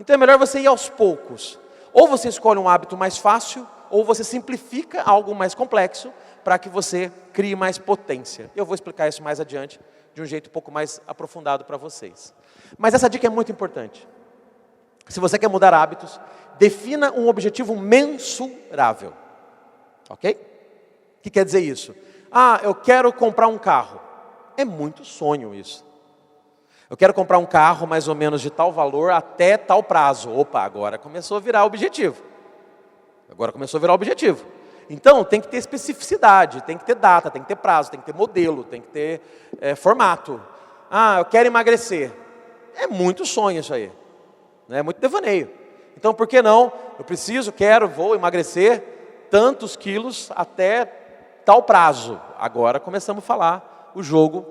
Então é melhor você ir aos poucos. Ou você escolhe um hábito mais fácil, ou você simplifica algo mais complexo para que você crie mais potência. Eu vou explicar isso mais adiante, de um jeito um pouco mais aprofundado para vocês. Mas essa dica é muito importante. Se você quer mudar hábitos, defina um objetivo mensurável. Ok? O que quer dizer isso? Eu quero comprar um carro. É muito sonho isso. Eu quero comprar um carro mais ou menos de tal valor até tal prazo. Opa, agora começou a virar objetivo. Então, tem que ter especificidade, tem que ter data, tem que ter prazo, tem que ter modelo, tem que ter formato. Eu quero emagrecer. É muito sonho isso aí. É muito devaneio. Então, por que não? Vou emagrecer tantos quilos até tal prazo. Agora começamos a falar o jogo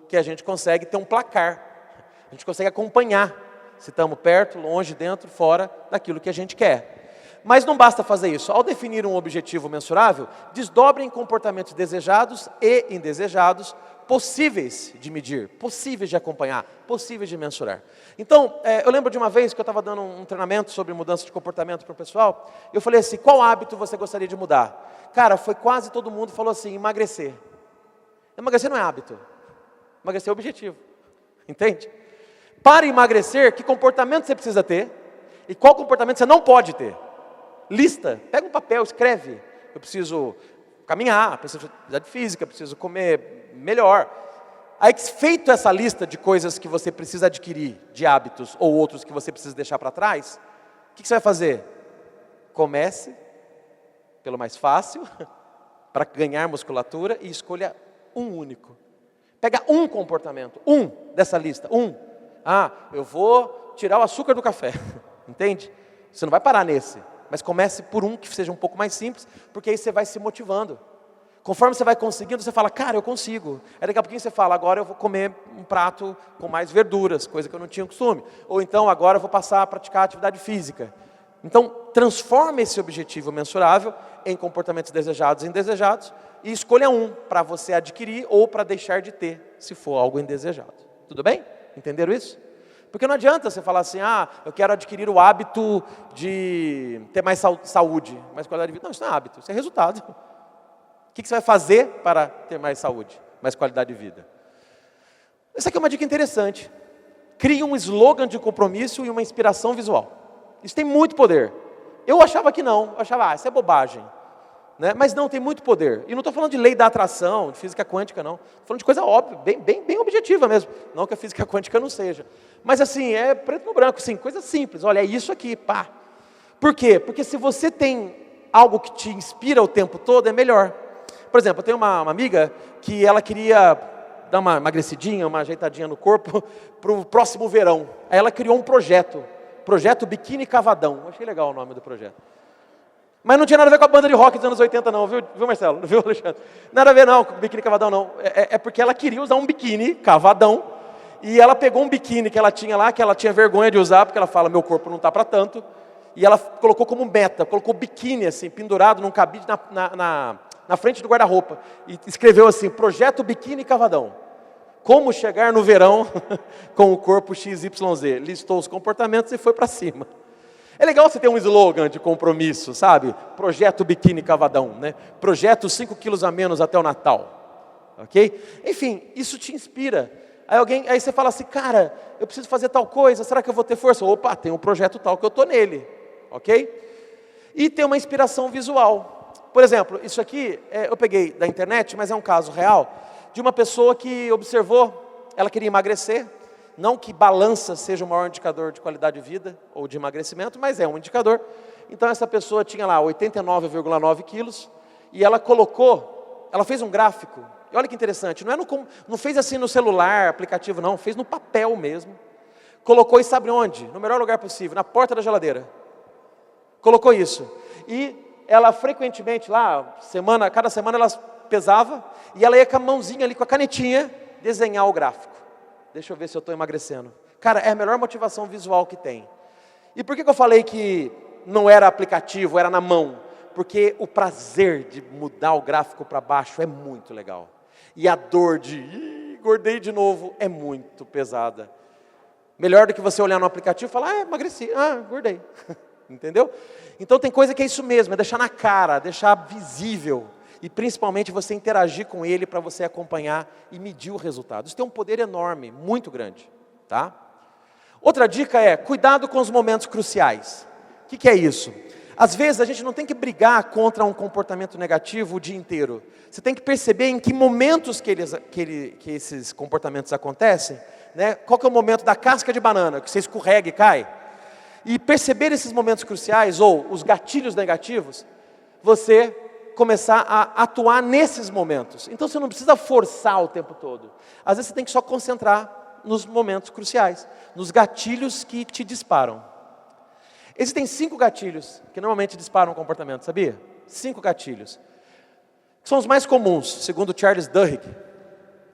que a gente consegue ter um placar. A gente consegue acompanhar se estamos perto, longe, dentro, fora daquilo que a gente quer. Mas não basta fazer isso. Ao definir um objetivo mensurável, desdobre em comportamentos desejados e indesejados, possíveis de medir, possíveis de acompanhar, possíveis de mensurar. Então, eu lembro de uma vez que eu estava dando um treinamento sobre mudança de comportamento para o pessoal, e eu falei assim, qual hábito você gostaria de mudar? Cara, foi quase todo mundo falou assim, emagrecer. Emagrecer não é hábito, emagrecer é objetivo, entende? Para emagrecer, que comportamento você precisa ter, e qual comportamento você não pode ter? Lista, pega um papel, escreve. Eu preciso caminhar, preciso de atividade física, preciso comer melhor. Aí, feito essa lista de coisas que você precisa adquirir, de hábitos ou outros que você precisa deixar para trás, o que você vai fazer? Comece pelo mais fácil, para ganhar musculatura, e escolha um único. Pega um comportamento, dessa lista, eu vou tirar o açúcar do café, entende? Você não vai parar nesse. mas comece por um que seja um pouco mais simples, porque aí você vai se motivando. Conforme você vai conseguindo, você fala, cara, eu consigo. Aí daqui a pouquinho você fala, agora eu vou comer um prato com mais verduras, coisa que eu não tinha costume. Ou então, agora eu vou passar a praticar atividade física. Então, transforme esse objetivo mensurável em comportamentos desejados e indesejados e escolha um para você adquirir ou para deixar de ter, se for algo indesejado. Tudo bem? Entenderam isso? Porque não adianta você falar assim, eu quero adquirir o hábito de ter mais saúde, mais qualidade de vida. Não, isso não é hábito, isso é resultado. O que você vai fazer para ter mais saúde, mais qualidade de vida? Essa aqui é uma dica interessante. Crie um slogan de compromisso e uma inspiração visual. Isso tem muito poder. Eu achava que não, eu achava, isso é bobagem. Né? Mas não, tem muito poder. E não estou falando de lei da atração, de física quântica, não. Estou falando de coisa óbvia, bem objetiva mesmo. Não que a física quântica não seja. Mas assim, é preto no branco, sim, coisa simples. Olha, é isso aqui, pá. Por quê? Porque se você tem algo que te inspira o tempo todo, é melhor. Por exemplo, eu tenho uma amiga que ela queria dar uma emagrecidinha, uma ajeitadinha no corpo para o próximo verão. Aí ela criou um projeto Biquíni Cavadão. Eu achei legal o nome do projeto. Mas não tinha nada a ver com a banda de rock dos anos 80 não, viu Marcelo? Viu, Alexandre? Nada a ver não, com o biquíni cavadão não. É porque ela queria usar um biquíni cavadão, e ela pegou um biquíni que ela tinha lá, que ela tinha vergonha de usar, porque ela fala, meu corpo não está para tanto, e ela colocou como meta, colocou o biquíni assim, pendurado num cabide na frente do guarda-roupa, e escreveu assim, Projeto Biquíni Cavadão. Como chegar no verão com o corpo XYZ. Listou os comportamentos e foi para cima. É legal você ter um slogan de compromisso, sabe? Projeto Biquíni Cavadão, né? Projeto 5 quilos a menos até o Natal. Ok? Enfim, isso te inspira. Aí você fala assim, cara, eu preciso fazer tal coisa, será que eu vou ter força? Opa, tem um projeto tal que eu estou nele. Ok? E tem uma inspiração visual. Por exemplo, isso aqui, eu peguei da internet, mas é um caso real, de uma pessoa que observou, ela queria emagrecer, não que balança seja o maior indicador de qualidade de vida ou de emagrecimento, mas é um indicador. Então essa pessoa tinha lá 89,9 quilos e ela fez um gráfico. E olha que interessante, não fez assim no celular, aplicativo não, fez no papel mesmo. Colocou e sabe onde? No melhor lugar possível, na porta da geladeira. Colocou isso. E ela frequentemente lá, cada semana ela pesava e ela ia com a mãozinha ali, com a canetinha, desenhar o gráfico. Deixa eu ver se eu estou emagrecendo. Cara, é a melhor motivação visual que tem. E por que eu falei que não era aplicativo, era na mão? Porque o prazer de mudar o gráfico para baixo é muito legal. E a dor de engordei de novo é muito pesada. Melhor do que você olhar no aplicativo e falar, emagreci, engordei. Entendeu? Então tem coisa que é isso mesmo, é deixar na cara, deixar visível. E principalmente você interagir com ele para você acompanhar e medir o resultado. Isso tem um poder enorme, muito grande. Tá? Outra dica é, cuidado com os momentos cruciais. O que é isso? Às vezes a gente não tem que brigar contra um comportamento negativo o dia inteiro. Você tem que perceber em que momentos que esses comportamentos acontecem. Né? Qual que é o momento da casca de banana, que você escorrega e cai. E perceber esses momentos cruciais, ou os gatilhos negativos, você começar a atuar nesses momentos. Então você não precisa forçar o tempo todo. Às vezes você tem que só concentrar nos momentos cruciais, nos gatilhos que te disparam. Existem 5 gatilhos que normalmente disparam o comportamento, sabia? 5 gatilhos. São os mais comuns, segundo Charles Duhigg.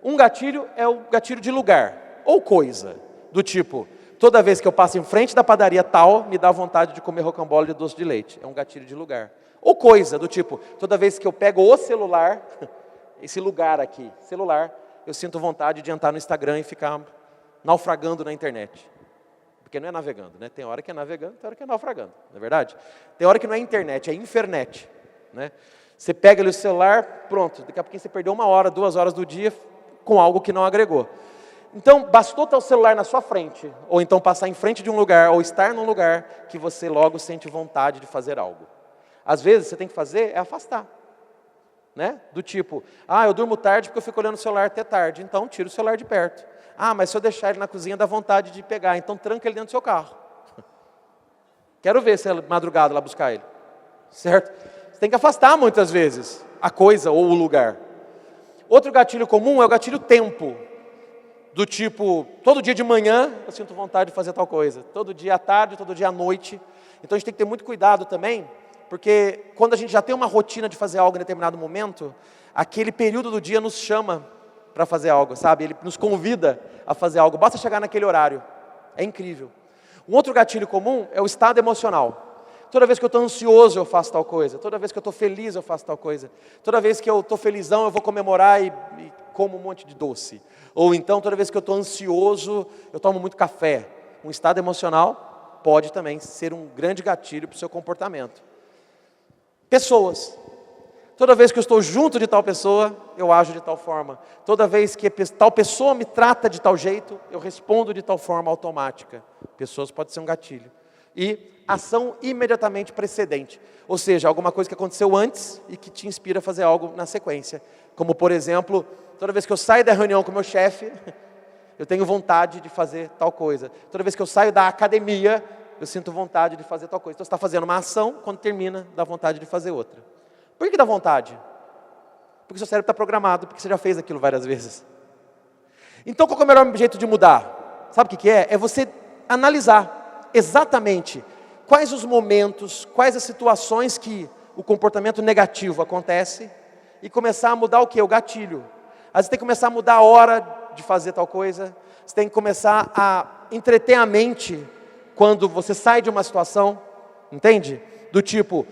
Um gatilho é o gatilho de lugar, ou coisa, do tipo, toda vez que eu passo em frente da padaria tal, me dá vontade de comer rocambole de doce de leite. É um gatilho de lugar. Ou coisa, do tipo, toda vez que eu pego o celular, esse lugar aqui, celular, eu sinto vontade de entrar no Instagram e ficar naufragando na internet. Porque não é navegando, né? Tem hora que é navegando, tem hora que é naufragando, não é verdade? Tem hora que não é internet, é infernet, né? Você pega ali o celular, pronto, daqui a pouquinho você perdeu 1 hora, 2 horas do dia com algo que não agregou. Então, bastou ter o celular na sua frente, ou então passar em frente de um lugar, ou estar num lugar, que você logo sente vontade de fazer algo. Às vezes, você tem que fazer é afastar. Né? Do tipo, eu durmo tarde porque eu fico olhando o celular até tarde, então tira o celular de perto. Mas se eu deixar ele na cozinha, dá vontade de pegar, então tranca ele dentro do seu carro. Quero ver se é madrugada lá buscar ele. Certo? Você tem que afastar muitas vezes a coisa ou o lugar. Outro gatilho comum é o gatilho tempo. Do tipo, todo dia de manhã eu sinto vontade de fazer tal coisa. Todo dia à tarde, todo dia à noite. Então a gente tem que ter muito cuidado também, porque quando a gente já tem uma rotina de fazer algo em determinado momento, aquele período do dia nos chama para fazer algo, sabe? Ele nos convida a fazer algo, basta chegar naquele horário. É incrível. Um outro gatilho comum é o estado emocional. Toda vez que eu estou ansioso, eu faço tal coisa. Toda vez que eu estou feliz, eu faço tal coisa. Toda vez que eu estou felizão, eu vou comemorar e como um monte de doce. Ou então, toda vez que eu estou ansioso, eu tomo muito café. Um estado emocional pode também ser um grande gatilho para o seu comportamento. Pessoas. Toda vez que eu estou junto de tal pessoa, eu ajo de tal forma. Toda vez que tal pessoa me trata de tal jeito, eu respondo de tal forma automática. Pessoas pode ser um gatilho. E ação imediatamente precedente. Ou seja, alguma coisa que aconteceu antes e que te inspira a fazer algo na sequência. Como, por exemplo, toda vez que eu saio da reunião com o meu chefe, eu tenho vontade de fazer tal coisa. Toda vez que eu saio da academia, eu sinto vontade de fazer tal coisa. Então você está fazendo uma ação, quando termina, dá vontade de fazer outra. Por que dá vontade? Porque seu cérebro está programado, porque você já fez aquilo várias vezes. Então qual é o melhor jeito de mudar? Sabe o que é? É você analisar exatamente quais os momentos, quais as situações que o comportamento negativo acontece e começar a mudar o quê? O gatilho. Às vezes tem que começar a mudar a hora de fazer tal coisa, você tem que começar a entreter a mente quando você sai de uma situação, entende? Do tipo,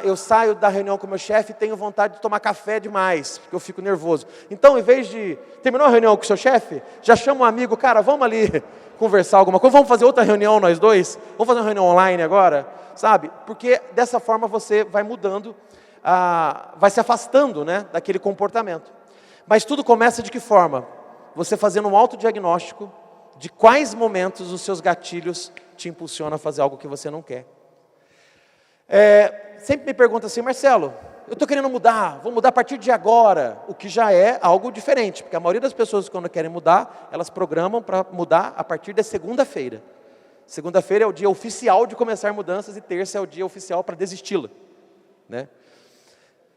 eu saio da reunião com o meu chefe e tenho vontade de tomar café demais, porque eu fico nervoso. Então, em vez de terminar a reunião com o seu chefe, já chama um amigo, cara, vamos ali conversar alguma coisa, vamos fazer outra reunião nós dois? Vamos fazer uma reunião online agora? Sabe? Porque dessa forma você vai mudando, vai se afastando, né, daquele comportamento. Mas tudo começa de que forma? Você fazendo um autodiagnóstico de quais momentos os seus gatilhos te impulsionam a fazer algo que você não quer. Sempre me pergunta assim, Marcelo, eu estou querendo mudar, vou mudar a partir de agora, o que já é algo diferente, porque a maioria das pessoas quando querem mudar, elas programam para mudar a partir da segunda-feira. Segunda-feira é o dia oficial de começar mudanças e terça é o dia oficial para desisti-la, né?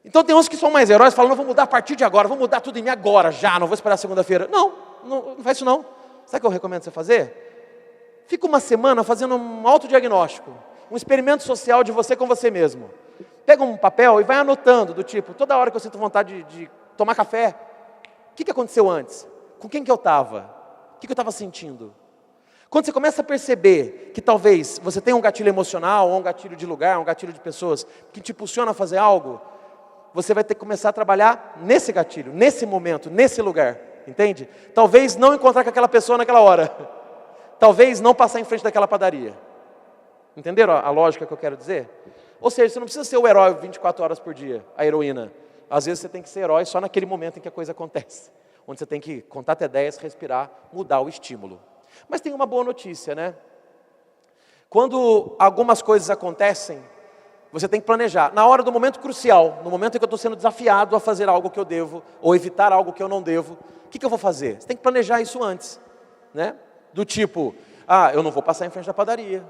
Então tem uns que são mais heróis, falam, não, vou mudar a partir de agora, vou mudar tudo em mim agora, já, não vou esperar segunda-feira. Não faz isso não. Sabe o que eu recomendo você fazer? Fica uma semana fazendo um autodiagnóstico, um experimento social de você com você mesmo. Pega um papel e vai anotando, do tipo, toda hora que eu sinto vontade de tomar café, o que aconteceu antes? Com quem que eu estava? O que eu estava sentindo? Quando você começa a perceber que talvez você tenha um gatilho emocional, ou um gatilho de lugar, um gatilho de pessoas, que te impulsiona a fazer algo, você vai ter que começar a trabalhar nesse gatilho, nesse momento, nesse lugar, entende? Talvez não encontrar com aquela pessoa naquela hora. Talvez não passar em frente daquela padaria. Entenderam a lógica que eu quero dizer? Ou seja, você não precisa ser o herói 24 horas por dia, a heroína. Às vezes você tem que ser herói só naquele momento em que a coisa acontece. Onde você tem que contar até 10, respirar, mudar o estímulo. Mas tem uma boa notícia, né? Quando algumas coisas acontecem, você tem que planejar. Na hora do momento crucial, no momento em que eu estou sendo desafiado a fazer algo que eu devo, ou evitar algo que eu não devo, o que eu vou fazer? Você tem que planejar isso antes, né? Do tipo, eu não vou passar em frente da padaria.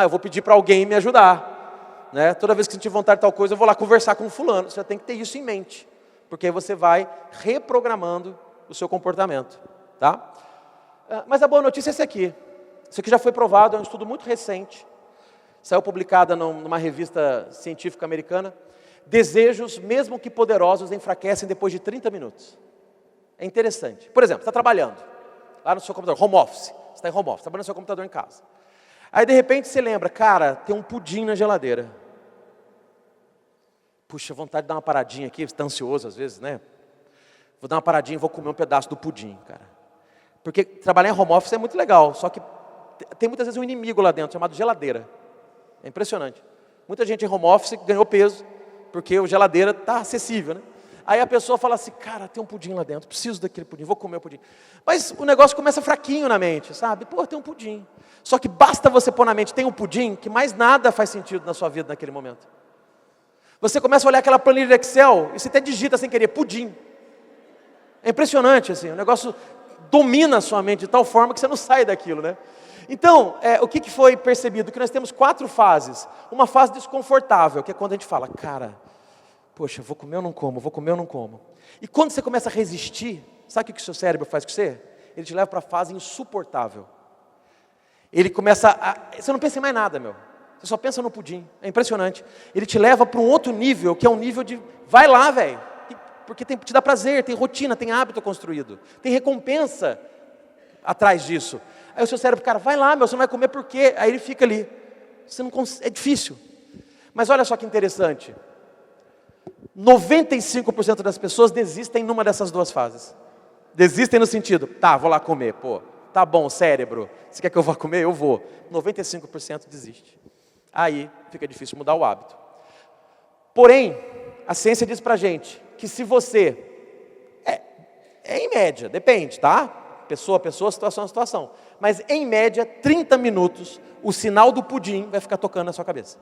Eu vou pedir para alguém me ajudar, né? Toda vez que sentir vontade de tal coisa, eu vou lá conversar com o fulano. Você já tem que ter isso em mente, porque aí você vai reprogramando o seu comportamento, tá? Mas a boa notícia é essa aqui. Isso aqui já foi provado, é um estudo muito recente. Saiu publicada numa revista científica americana. Desejos, mesmo que poderosos, enfraquecem depois de 30 minutos. É interessante. Por exemplo, você está trabalhando lá no seu computador, home office. Você está em home office, trabalhando no seu computador em casa. Aí de repente você lembra, cara, tem um pudim na geladeira. Puxa, vontade de dar uma paradinha aqui, você está ansioso às vezes, né? Vou dar uma paradinha e vou comer um pedaço do pudim, cara. Porque trabalhar em home office é muito legal, só que tem muitas vezes um inimigo lá dentro, chamado geladeira. É impressionante. Muita gente em home office ganhou peso, porque a geladeira está acessível, né? Aí a pessoa fala assim, cara, tem um pudim lá dentro, preciso daquele pudim, vou comer o pudim. Mas o negócio começa fraquinho na mente, sabe? Pô, tem um pudim. Só que basta você pôr na mente, tem um pudim, que mais nada faz sentido na sua vida naquele momento. Você começa a olhar aquela planilha de Excel, e você até digita sem querer, pudim. É impressionante, assim, o negócio domina a sua mente de tal forma que você não sai daquilo, né? Então, o que foi percebido? Que nós temos 4 fases. Uma fase desconfortável, que é quando a gente fala, cara, poxa, vou comer ou não como, vou comer ou não como. E quando você começa a resistir, sabe o que o seu cérebro faz com você? Ele te leva para a fase insuportável. Ele começa você não pensa em mais nada, meu. Você só pensa no pudim. É impressionante. Ele te leva para um outro nível, que é um nível de, vai lá, velho. Porque te dá prazer, tem rotina, tem hábito construído. Tem recompensa atrás disso. Aí o seu cérebro, cara, vai lá, meu, você não vai comer por quê? Aí ele fica ali. Você não é difícil. Mas olha só que interessante. 95% das pessoas desistem numa dessas duas fases. Desistem no sentido, tá, vou lá comer, pô. Tá bom, cérebro, você quer que eu vá comer? Eu vou. 95% desiste. Aí fica difícil mudar o hábito. Porém, a ciência diz pra gente que se você, em média, depende, tá? Pessoa a pessoa, situação a situação. Mas em média, 30 minutos, o sinal do pudim vai ficar tocando na sua cabeça.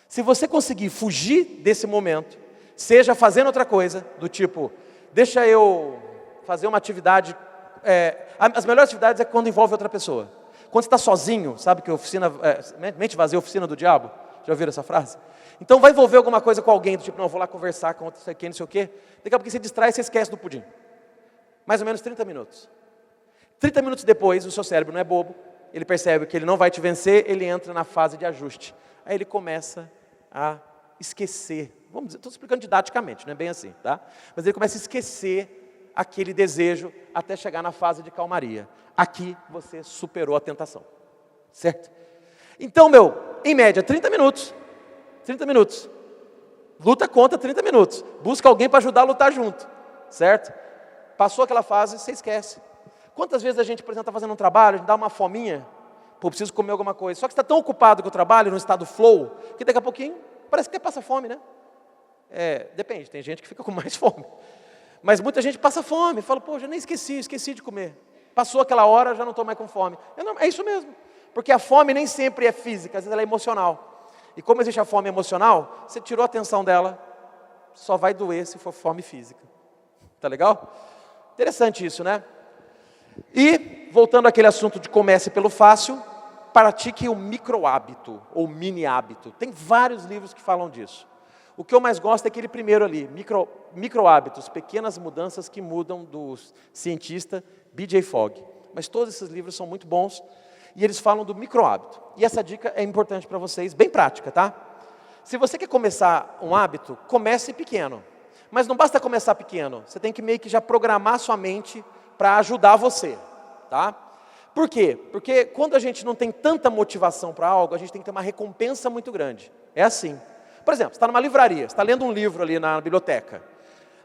Se você conseguir fugir desse momento, seja fazendo outra coisa, do tipo, deixa eu fazer uma atividade, as melhores atividades é quando envolve outra pessoa. Quando você está sozinho, sabe que mente vazia é oficina do diabo? Já ouviram essa frase? Então vai envolver alguma coisa com alguém, do tipo, não, vou lá conversar com outro, não sei o quê. Daqui a pouco você distrai e você esquece do pudim. Mais ou menos 30 minutos. 30 minutos depois, o seu cérebro não é bobo, ele percebe que ele não vai te vencer, ele entra na fase de ajuste. Aí ele começa a esquecer, vamos dizer, estou explicando didaticamente, não é bem assim, tá? Mas ele começa a esquecer aquele desejo até chegar na fase de calmaria. Aqui você superou a tentação, certo? Então, em média, 30 minutos. 30 minutos. Luta contra 30 minutos. Busca alguém para ajudar a lutar junto, certo? Passou aquela fase, você esquece. Quantas vezes a gente, por exemplo, está fazendo um trabalho, a gente dá uma fominha, pô, preciso comer alguma coisa. Só que você está tão ocupado com o trabalho, num estado flow, que daqui a pouquinho, parece que até passa fome, né? Depende, tem gente que fica com mais fome. Mas muita gente passa fome, fala, pô, já nem esqueci de comer. Passou aquela hora, já não estou mais com fome. É isso mesmo. Porque a fome nem sempre é física, às vezes ela é emocional. E como existe a fome emocional, você tirou a atenção dela, só vai doer se for fome física. Tá legal? Interessante isso, né? E, voltando àquele assunto de comece pelo fácil, pratique o micro-hábito, ou mini-hábito. Tem vários livros que falam disso. O que eu mais gosto é aquele primeiro ali, micro-hábitos, pequenas mudanças que mudam, do cientista B.J. Fogg. Mas todos esses livros são muito bons, e eles falam do micro-hábito. E essa dica é importante para vocês, bem prática, tá? Se você quer começar um hábito, comece pequeno. Mas não basta começar pequeno, você tem que meio que já programar sua mente para ajudar você, tá? Por quê? Porque quando a gente não tem tanta motivação para algo, a gente tem que ter uma recompensa muito grande. É assim. Por exemplo, você está numa livraria, você está lendo um livro ali na biblioteca.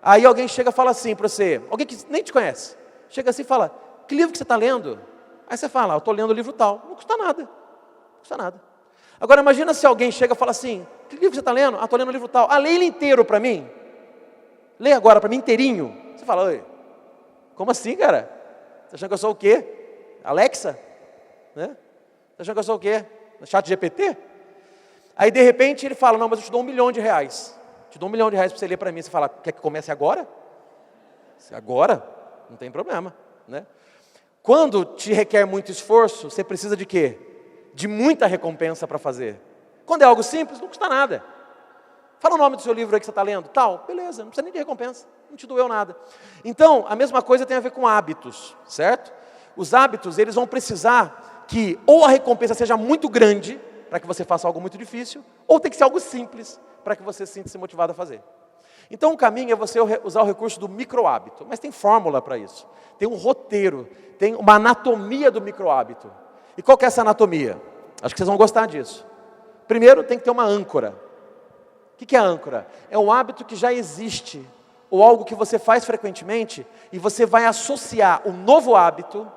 Aí alguém chega e fala assim para você, alguém que nem te conhece, chega assim e fala, que livro que você está lendo? Aí você fala, eu estou lendo o livro tal. Não custa nada. Não custa nada. Agora imagina se alguém chega e fala assim, que livro você está lendo? Ah, estou lendo o livro tal. Ah, lê ele inteiro para mim. Lê agora para mim inteirinho. Você fala, oi, como assim, cara? Você achando que eu sou o quê? Alexa? Né? Você achando que eu sou o quê? Chat GPT? Aí de repente ele fala, não, mas eu te dou R$1 milhão. Te dou R$1 milhão para você ler para mim. Você fala, quer que comece agora? Agora? Não tem problema, né? Quando te requer muito esforço, você precisa de quê? De muita recompensa para fazer. Quando é algo simples, não custa nada. Fala o nome do seu livro aí que você está lendo. Tal, beleza, não precisa nem de recompensa. Não te doeu nada. Então, a mesma coisa tem a ver com hábitos, certo? Os hábitos, eles vão precisar que ou a recompensa seja muito grande, para que você faça algo muito difícil, ou tem que ser algo simples, para que você se sinta motivado a fazer. Então, o caminho é você usar o recurso do micro-hábito. Mas tem fórmula para isso. Tem um roteiro, tem uma anatomia do micro-hábito. E qual que é essa anatomia? Acho que vocês vão gostar disso. Primeiro, tem que ter uma âncora. O que é a âncora? É um hábito que já existe, ou algo que você faz frequentemente, e você vai associar o novo hábito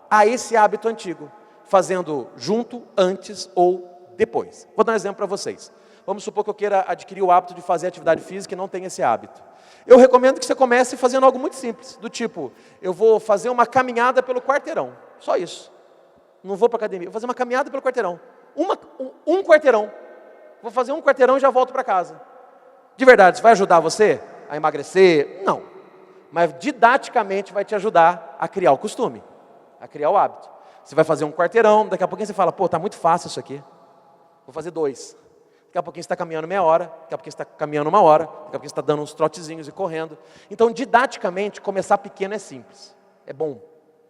a esse hábito antigo, fazendo junto, antes ou depois. Vou dar um exemplo para vocês. Vamos supor que eu queira adquirir o hábito de fazer atividade física e não tenho esse hábito. Eu recomendo que você comece fazendo algo muito simples, do tipo, eu vou fazer uma caminhada pelo quarteirão, só isso. Não vou para academia, vou fazer uma caminhada pelo quarteirão. Um quarteirão. Vou fazer um quarteirão e já volto para casa. De verdade, isso vai ajudar você a emagrecer? Não. Mas didaticamente vai te ajudar a criar o costume, a criar o hábito. Você vai fazer um quarteirão, daqui a pouquinho você fala, pô, tá muito fácil isso aqui. Vou fazer 2. Daqui a pouquinho você está caminhando meia hora, daqui a pouquinho você está caminhando 1 hora, daqui a pouquinho você está dando uns trotezinhos e correndo. Então, didaticamente, começar pequeno é simples. É bom,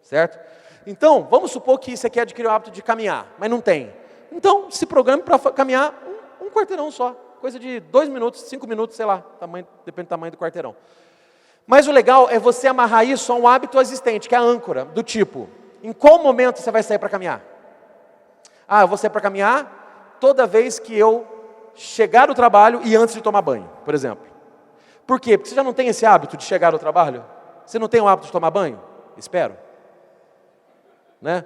certo? Então, vamos supor que você quer adquirir o hábito de caminhar, mas não tem. Então, se programe para caminhar um quarteirão só. Coisa de 2 minutos, 5 minutos, sei lá, depende do tamanho do quarteirão. Mas o legal é você amarrar isso a um hábito existente, que é a âncora, do tipo, em qual momento você vai sair para caminhar? Ah, eu vou sair para caminhar toda vez que eu chegar do trabalho e antes de tomar banho, por exemplo. Por quê? Porque você já não tem esse hábito de chegar ao trabalho? Você não tem o hábito de tomar banho? Espero. Né?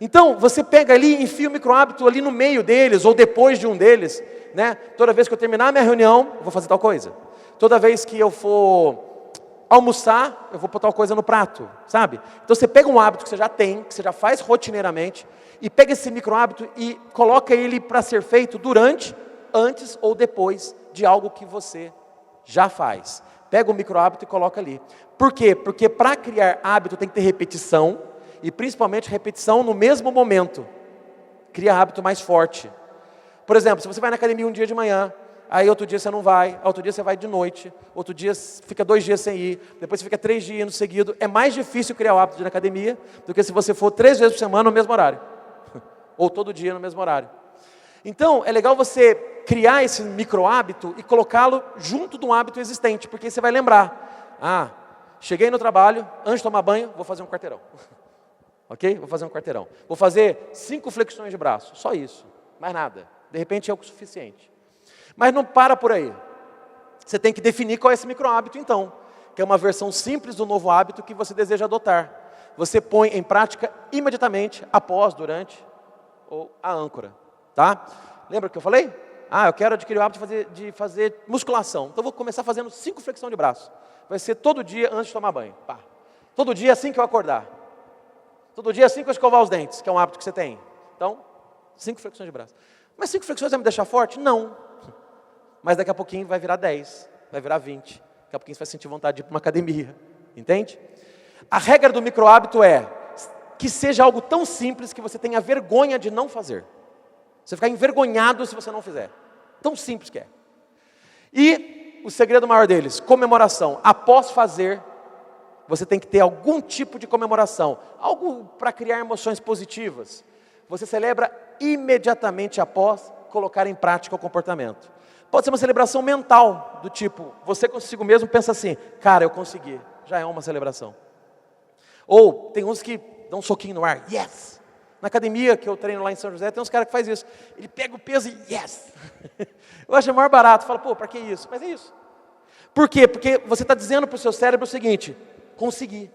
Então, você pega ali e enfia o micro-hábito ali no meio deles, ou depois de um deles, né? Toda vez que eu terminar a minha reunião, eu vou fazer tal coisa. Toda vez que eu for almoçar, eu vou pôr tal coisa no prato, sabe? Então você pega um hábito que você já tem, que você já faz rotineiramente, e pega esse micro-hábito e coloca ele para ser feito durante, antes ou depois de algo que você já faz. Pega o micro-hábito e coloca ali. Por quê? Porque para criar hábito tem que ter repetição, e principalmente repetição no mesmo momento. Cria hábito mais forte. Por exemplo, se você vai na academia um dia de manhã, aí outro dia você não vai, outro dia você vai de noite, outro dia fica 2 dias sem ir, depois você fica 3 dias indo seguido, é mais difícil criar o hábito de ir na academia do que se você for 3 vezes por semana no mesmo horário. Ou todo dia no mesmo horário. Então, é legal você criar esse micro-hábito e colocá-lo junto de um hábito existente, porque você vai lembrar. Ah, cheguei no trabalho, antes de tomar banho, vou fazer um quarteirão. Ok? Vou fazer um quarteirão. Vou fazer 5 flexões de braço, só isso, mais nada. De repente é o suficiente. Mas não para por aí. Você tem que definir qual é esse micro-hábito então, que é uma versão simples do novo hábito que você deseja adotar. Você põe em prática imediatamente, após, durante, ou a âncora. Tá? Lembra que eu falei? Ah, eu quero adquirir o hábito de fazer musculação. Então eu vou começar fazendo 5 flexões de braço. Vai ser todo dia antes de tomar banho. Pá. Todo dia assim que eu acordar. Todo dia assim que eu escovar os dentes, que é um hábito que você tem. Então, 5 flexões de braço. Mas 5 flexões vai me deixar forte? Não. Mas daqui a pouquinho vai virar 10, vai virar 20. Daqui a pouquinho você vai sentir vontade de ir para uma academia. Entende? A regra do micro-hábito é que seja algo tão simples que você tenha vergonha de não fazer. Você ficar envergonhado se você não fizer. Tão simples que é. E o segredo maior deles, comemoração. Após fazer, você tem que ter algum tipo de comemoração. Algo para criar emoções positivas. Você celebra imediatamente após colocar em prática o comportamento. Pode ser uma celebração mental, do tipo, você consigo mesmo pensa assim, cara, eu consegui. Já é uma celebração. Ou, tem uns que dão um soquinho no ar, yes! Na academia que eu treino lá em São José, tem uns caras que fazem isso. Ele pega o peso e yes! Eu acho maior barato. Fala, pô, para que isso? Mas é isso. Por quê? Porque você está dizendo para o seu cérebro o seguinte, consegui.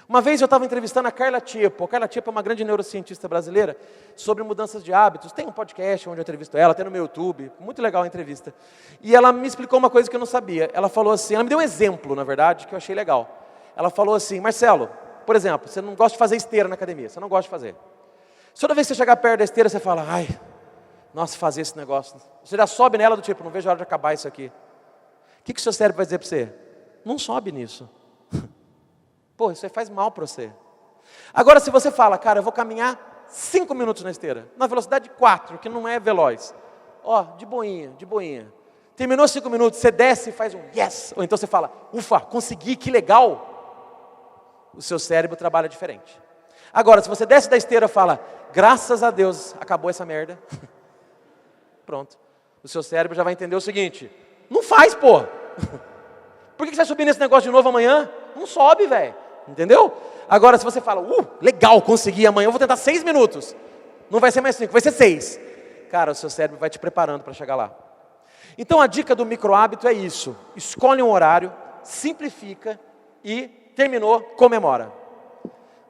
Uma vez eu estava entrevistando a Carla Tiepo. A Carla Tiepo é uma grande neurocientista brasileira sobre mudanças de hábitos. Tem um podcast onde eu entrevisto ela, tem no meu YouTube. Muito legal a entrevista. E ela me explicou uma coisa que eu não sabia. Ela falou assim, ela me deu um exemplo, na verdade, que eu achei legal. Ela falou assim, Marcelo, por exemplo, você não gosta de fazer esteira na academia, você não gosta de fazer. Toda vez que você chegar perto da esteira, você fala, ai, nossa, fazer esse negócio. Você já sobe nela do tipo, não vejo a hora de acabar isso aqui. O que o seu cérebro vai dizer para você? Não sobe nisso. Pô, isso aí faz mal para você. Agora, se você fala, cara, eu vou caminhar 5 minutos na esteira, na velocidade 4, que não é veloz. Ó, de boinha, de boinha. Terminou 5 minutos, você desce e faz um yes. Ou então você fala, ufa, consegui, que legal. O seu cérebro trabalha diferente. Agora, se você desce da esteira e fala, graças a Deus, acabou essa merda. Pronto. O seu cérebro já vai entender o seguinte, não faz, pô. Por que você vai subir nesse negócio de novo amanhã? Não sobe, velho. Entendeu? Agora, se você fala, legal, consegui, amanhã eu vou tentar 6 minutos. Não vai ser mais 5, vai ser 6. Cara, o seu cérebro vai te preparando para chegar lá. Então, a dica do micro-hábito é isso. Escolhe um horário, simplifica e terminou, comemora.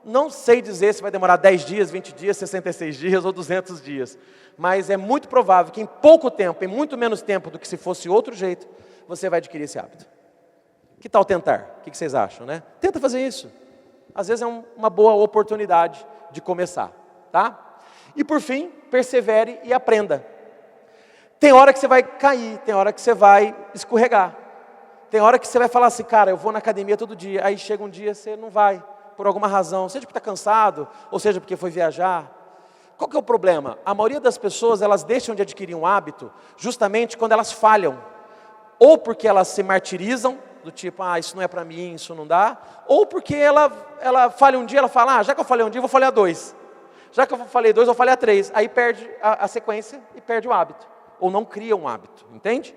Não sei dizer se vai demorar 10 dias, 20 dias, 66 dias ou 200 dias. Mas é muito provável que em pouco tempo, em muito menos tempo do que se fosse outro jeito, você vai adquirir esse hábito. Que tal tentar? O que vocês acham, né? Tenta fazer isso. Às vezes é uma boa oportunidade de começar, tá? E por fim, persevere e aprenda. Tem hora que você vai cair, tem hora que você vai escorregar. Tem hora que você vai falar assim, cara, eu vou na academia todo dia. Aí chega um dia, você não vai, por alguma razão. Seja porque está cansado, ou seja porque foi viajar. Qual que é o problema? A maioria das pessoas, elas deixam de adquirir um hábito justamente quando elas falham. Ou porque elas se martirizam, do tipo, isso não é para mim, isso não dá. Ou porque ela falha um dia, ela fala, já que eu falhei um dia, eu vou falhar 2. Já que eu falei 2, eu falei a 3. Aí perde a sequência e perde o hábito. Ou não cria um hábito, entende?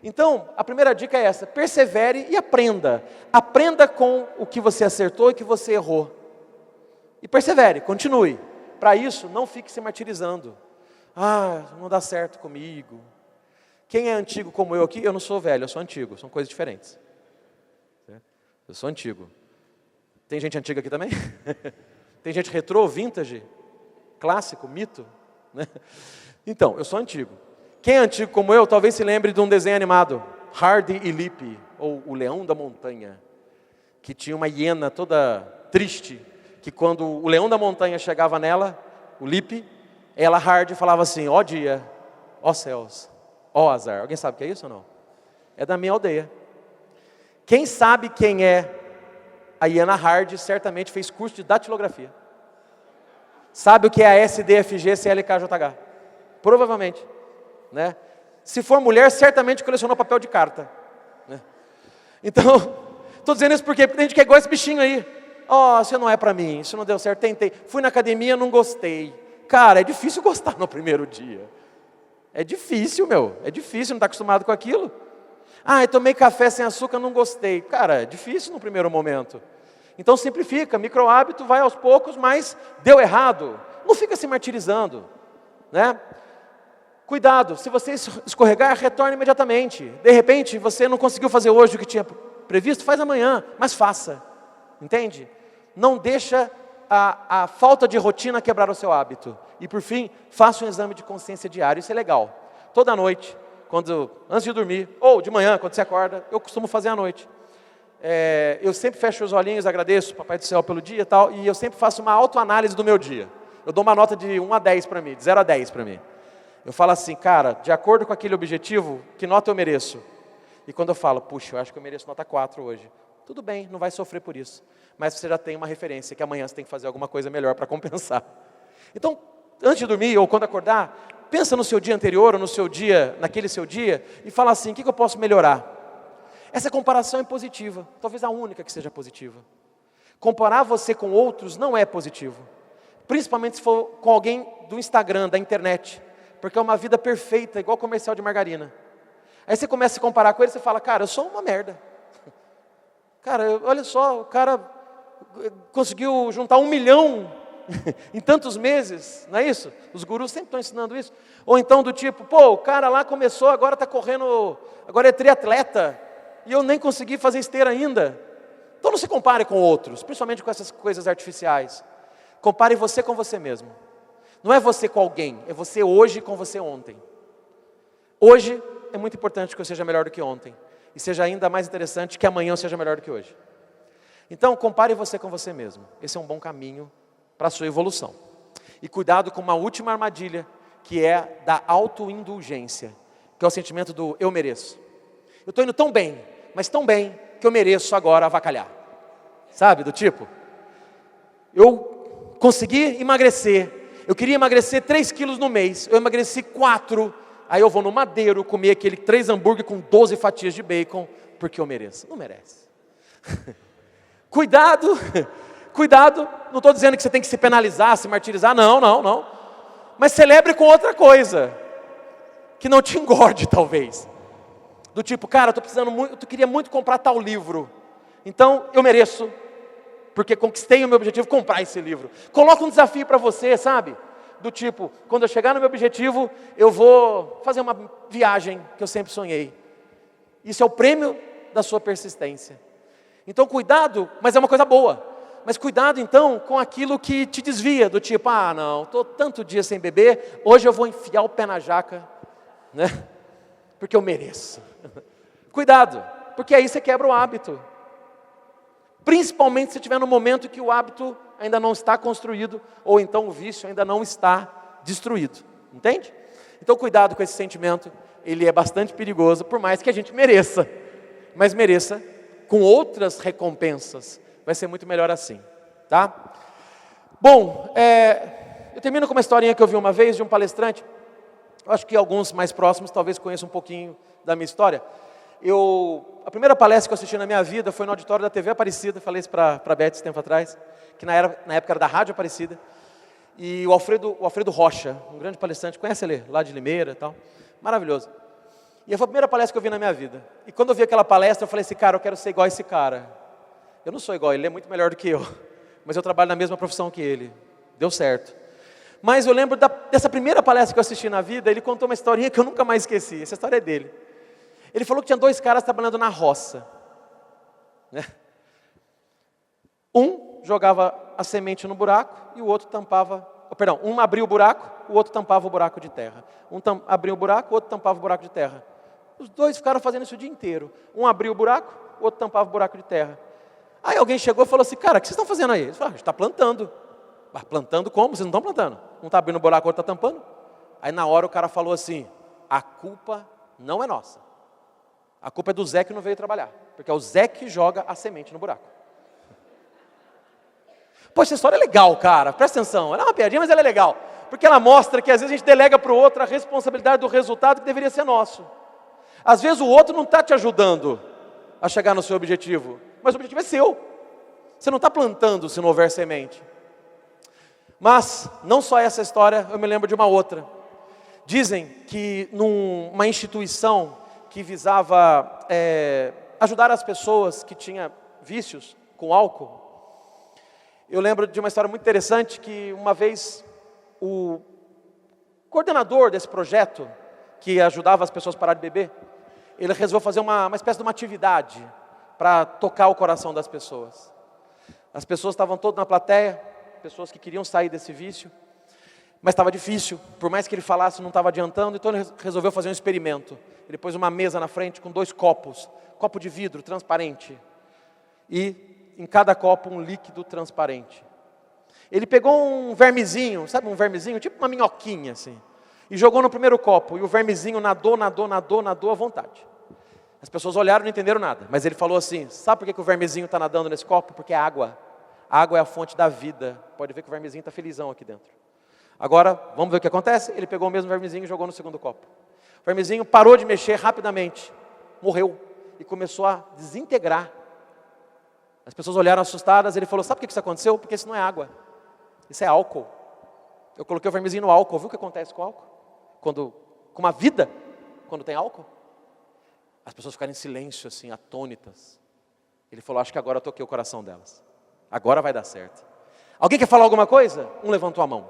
Então, a primeira dica é essa: persevere e aprenda. Aprenda com o que você acertou e o que você errou. E persevere, continue. Para isso, não fique se martirizando. Ah, não dá certo comigo. Quem é antigo como eu aqui? Eu não sou velho, eu sou antigo. São coisas diferentes. Eu sou antigo. Tem gente antiga aqui também? Tem gente retrô, vintage, clássico, mito? Né? Então, eu sou antigo. Quem é antigo como eu, talvez se lembre de um desenho animado, Hardy e Lippy, ou O Leão da Montanha, que tinha uma hiena toda triste, que quando o leão da montanha chegava nela, o Lippy, ela, Hardy, falava assim: ó dia, ó céus, ó azar. Alguém sabe o que é isso ou não? É da minha aldeia. Quem sabe quem é a hiena Hardy, certamente fez curso de datilografia. Sabe o que é a SDFG CLKJH? Provavelmente. Né? Se for mulher, certamente colecionou papel de carta. Né? Então, estou dizendo isso por quê? Porque tem gente que é igual esse bichinho aí. Ó, isso não é para mim, isso não deu certo, tentei. Fui na academia, não gostei. Cara, é difícil gostar no primeiro dia. É difícil, meu. É difícil, não está acostumado com aquilo. Ah, eu tomei café sem açúcar, não gostei. Cara, é difícil no primeiro momento. Então simplifica, micro hábito, vai aos poucos, mas deu errado. Não fica se martirizando. Né? Cuidado, se você escorregar, retorne imediatamente. De repente, você não conseguiu fazer hoje o que tinha previsto, faz amanhã, mas faça. Entende? Não deixa a falta de rotina quebrar o seu hábito. E por fim, faça um exame de consciência diário, isso é legal. Toda noite, antes de dormir, ou de manhã, quando você acorda, eu costumo fazer à noite. Eu sempre fecho os olhinhos, agradeço Papai do Céu pelo dia e tal, e eu sempre faço uma autoanálise do meu dia. Eu dou uma nota de 1 a 10 para mim, de 0 a 10 para mim. Eu falo assim: cara, de acordo com aquele objetivo, que nota eu mereço? E quando eu falo: puxa, eu acho que eu mereço nota 4 hoje. Tudo bem, não vai sofrer por isso. Mas você já tem uma referência, que amanhã você tem que fazer alguma coisa melhor para compensar. Então, antes de dormir ou quando acordar, pensa no seu dia anterior ou no seu dia, naquele seu dia, e fala assim: o que eu posso melhorar? Essa comparação é positiva, talvez a única que seja positiva. Comparar você com outros não é positivo. Principalmente se for com alguém do Instagram, da internet. Porque é uma vida perfeita, igual comercial de margarina. Aí você começa a comparar com ele, você fala: cara, eu sou uma merda. Cara, olha só, o cara conseguiu juntar 1 milhão em tantos meses, não é isso? Os gurus sempre estão ensinando isso. Ou então do tipo: pô, o cara lá começou, agora está correndo, agora é triatleta, e eu nem consegui fazer esteira ainda. Então não se compare com outros, principalmente com essas coisas artificiais. Compare você com você mesmo. Não é você com alguém, é você hoje com você ontem. Hoje é muito importante que eu seja melhor do que ontem. E seja ainda mais interessante que amanhã eu seja melhor do que hoje. Então, compare você com você mesmo. Esse é um bom caminho para a sua evolução. E cuidado com uma última armadilha, que é da autoindulgência, que é o sentimento do eu mereço. Eu estou indo tão bem, mas tão bem, que eu mereço agora avacalhar. Sabe, do tipo, eu consegui emagrecer. Eu queria emagrecer 3 quilos no mês, eu emagreci 4, aí eu vou no Madeiro comer aquele 3 hambúrguer com 12 fatias de bacon, porque eu mereço. Não merece. Cuidado, não estou dizendo que você tem que se penalizar, se martirizar, não. Mas celebre com outra coisa, que não te engorde talvez. Do tipo, cara, eu queria muito comprar tal livro, então eu mereço, porque conquistei o meu objetivo, comprar esse livro. Coloca um desafio para você, sabe? Do tipo, quando eu chegar no meu objetivo, eu vou fazer uma viagem que eu sempre sonhei. Isso é o prêmio da sua persistência. Então cuidado, mas é uma coisa boa. Mas cuidado então com aquilo que te desvia, do tipo, não, estou tanto dia sem beber, hoje eu vou enfiar o pé na jaca, né? Porque eu mereço. Cuidado, porque aí você quebra o hábito. Principalmente se estiver no momento que o hábito ainda não está construído, ou então o vício ainda não está destruído. Entende? Então cuidado com esse sentimento, ele é bastante perigoso, por mais que a gente mereça. Mas mereça com outras recompensas. Vai ser muito melhor assim. Tá? Bom, eu termino com uma historinha que eu vi uma vez de um palestrante. Eu acho que alguns mais próximos talvez conheçam um pouquinho da minha história. A primeira palestra que eu assisti na minha vida foi no auditório da TV Aparecida, falei isso para a Beth esse tempo atrás, que na época era da Rádio Aparecida. E o Alfredo Rocha, um grande palestrante, conhece ele? Lá de Limeira e tal. Maravilhoso. E foi a primeira palestra que eu vi na minha vida. E quando eu vi aquela palestra, eu falei assim, cara, eu quero ser igual a esse cara. Eu não sou igual, ele é muito melhor do que eu. Mas eu trabalho na mesma profissão que ele. Deu certo. Mas eu lembro dessa primeira palestra que eu assisti na vida, ele contou uma historinha que eu nunca mais esqueci. Essa história é dele. Ele falou que tinha 2 caras trabalhando na roça. Né? Um jogava a semente no buraco e o outro tampava... Perdão, um abria o buraco, o outro tampava o buraco de terra. Um abria o buraco, o outro tampava o buraco de terra. Os 2 ficaram fazendo isso o dia inteiro. Um abria o buraco, o outro tampava o buraco de terra. Aí alguém chegou e falou assim, cara, o que vocês estão fazendo aí? Eles falaram, a gente está plantando. Ah, plantando como? Vocês não estão plantando. Um está abrindo o buraco, o outro está tampando. Aí na hora o cara falou assim, a culpa não é nossa. A culpa é do Zé que não veio trabalhar. Porque é o Zé que joga a semente no buraco. Pô, essa história é legal, cara. Presta atenção. Ela é uma piadinha, mas ela é legal. Porque ela mostra que às vezes a gente delega para o outro a responsabilidade do resultado que deveria ser nosso. Às vezes o outro não está te ajudando a chegar no seu objetivo. Mas o objetivo é seu. Você não está plantando se não houver semente. Mas, não só essa história, eu me lembro de uma outra. Dizem que numa instituição que visava ajudar as pessoas que tinham vícios com álcool, eu lembro de uma história muito interessante que uma vez o coordenador desse projeto, que ajudava as pessoas a parar de beber, ele resolveu fazer uma espécie de uma atividade para tocar o coração das pessoas. As pessoas estavam todas na plateia, pessoas que queriam sair desse vício, mas estava difícil, por mais que ele falasse não estava adiantando, então ele resolveu fazer um experimento. Ele pôs uma mesa na frente com 2 copos, copo de vidro transparente, e em cada copo um líquido transparente. Ele pegou um vermezinho, sabe um vermezinho, tipo uma minhoquinha assim, e jogou no primeiro copo, e o vermezinho nadou à vontade. As pessoas olharam e não entenderam nada, mas ele falou assim, sabe por que o vermezinho está nadando nesse copo? Porque é água. A água é a fonte da vida. Pode ver que o vermezinho está felizão aqui dentro. Agora, vamos ver o que acontece? Ele pegou o mesmo vermezinho e jogou no segundo copo. O vermezinho parou de mexer rapidamente, morreu e começou a desintegrar. As pessoas olharam assustadas, ele falou, sabe por que isso aconteceu? Porque isso não é água, isso é álcool. Eu coloquei o vermezinho no álcool, viu o que acontece com o álcool? Com uma vida, quando tem álcool? As pessoas ficaram em silêncio, assim, atônitas. Ele falou, acho que agora eu toquei o coração delas. Agora vai dar certo. Alguém quer falar alguma coisa? Um levantou a mão.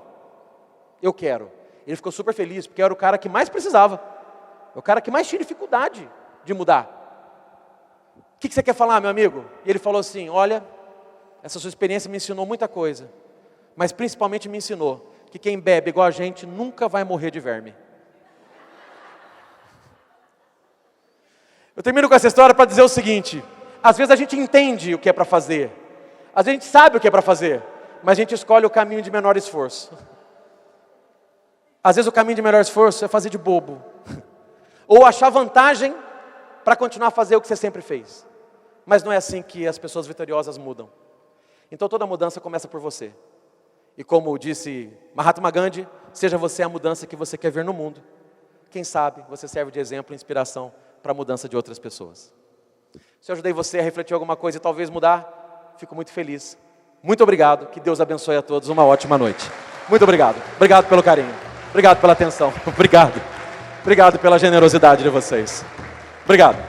Eu quero. Ele ficou super feliz, porque eu era o cara que mais precisava. O cara que mais tinha dificuldade de mudar. O que você quer falar, meu amigo? E ele falou assim, olha, essa sua experiência me ensinou muita coisa. Mas principalmente me ensinou que quem bebe igual a gente nunca vai morrer de verme. Eu termino com essa história para dizer o seguinte, às vezes a gente entende o que é para fazer, às vezes a gente sabe o que é para fazer, mas a gente escolhe o caminho de menor esforço. Às vezes o caminho de menor esforço é fazer de bobo, ou achar vantagem para continuar a fazer o que você sempre fez. Mas não é assim que as pessoas vitoriosas mudam. Então toda mudança começa por você. E como disse Mahatma Gandhi, seja você a mudança que você quer ver no mundo. Quem sabe você serve de exemplo e inspiração para a mudança de outras pessoas. Se eu ajudei você a refletir alguma coisa e talvez mudar, fico muito feliz. Muito obrigado, que Deus abençoe a todos, uma ótima noite. Muito obrigado. Obrigado pelo carinho. Obrigado pela atenção. Obrigado. Obrigado pela generosidade de vocês. Obrigado.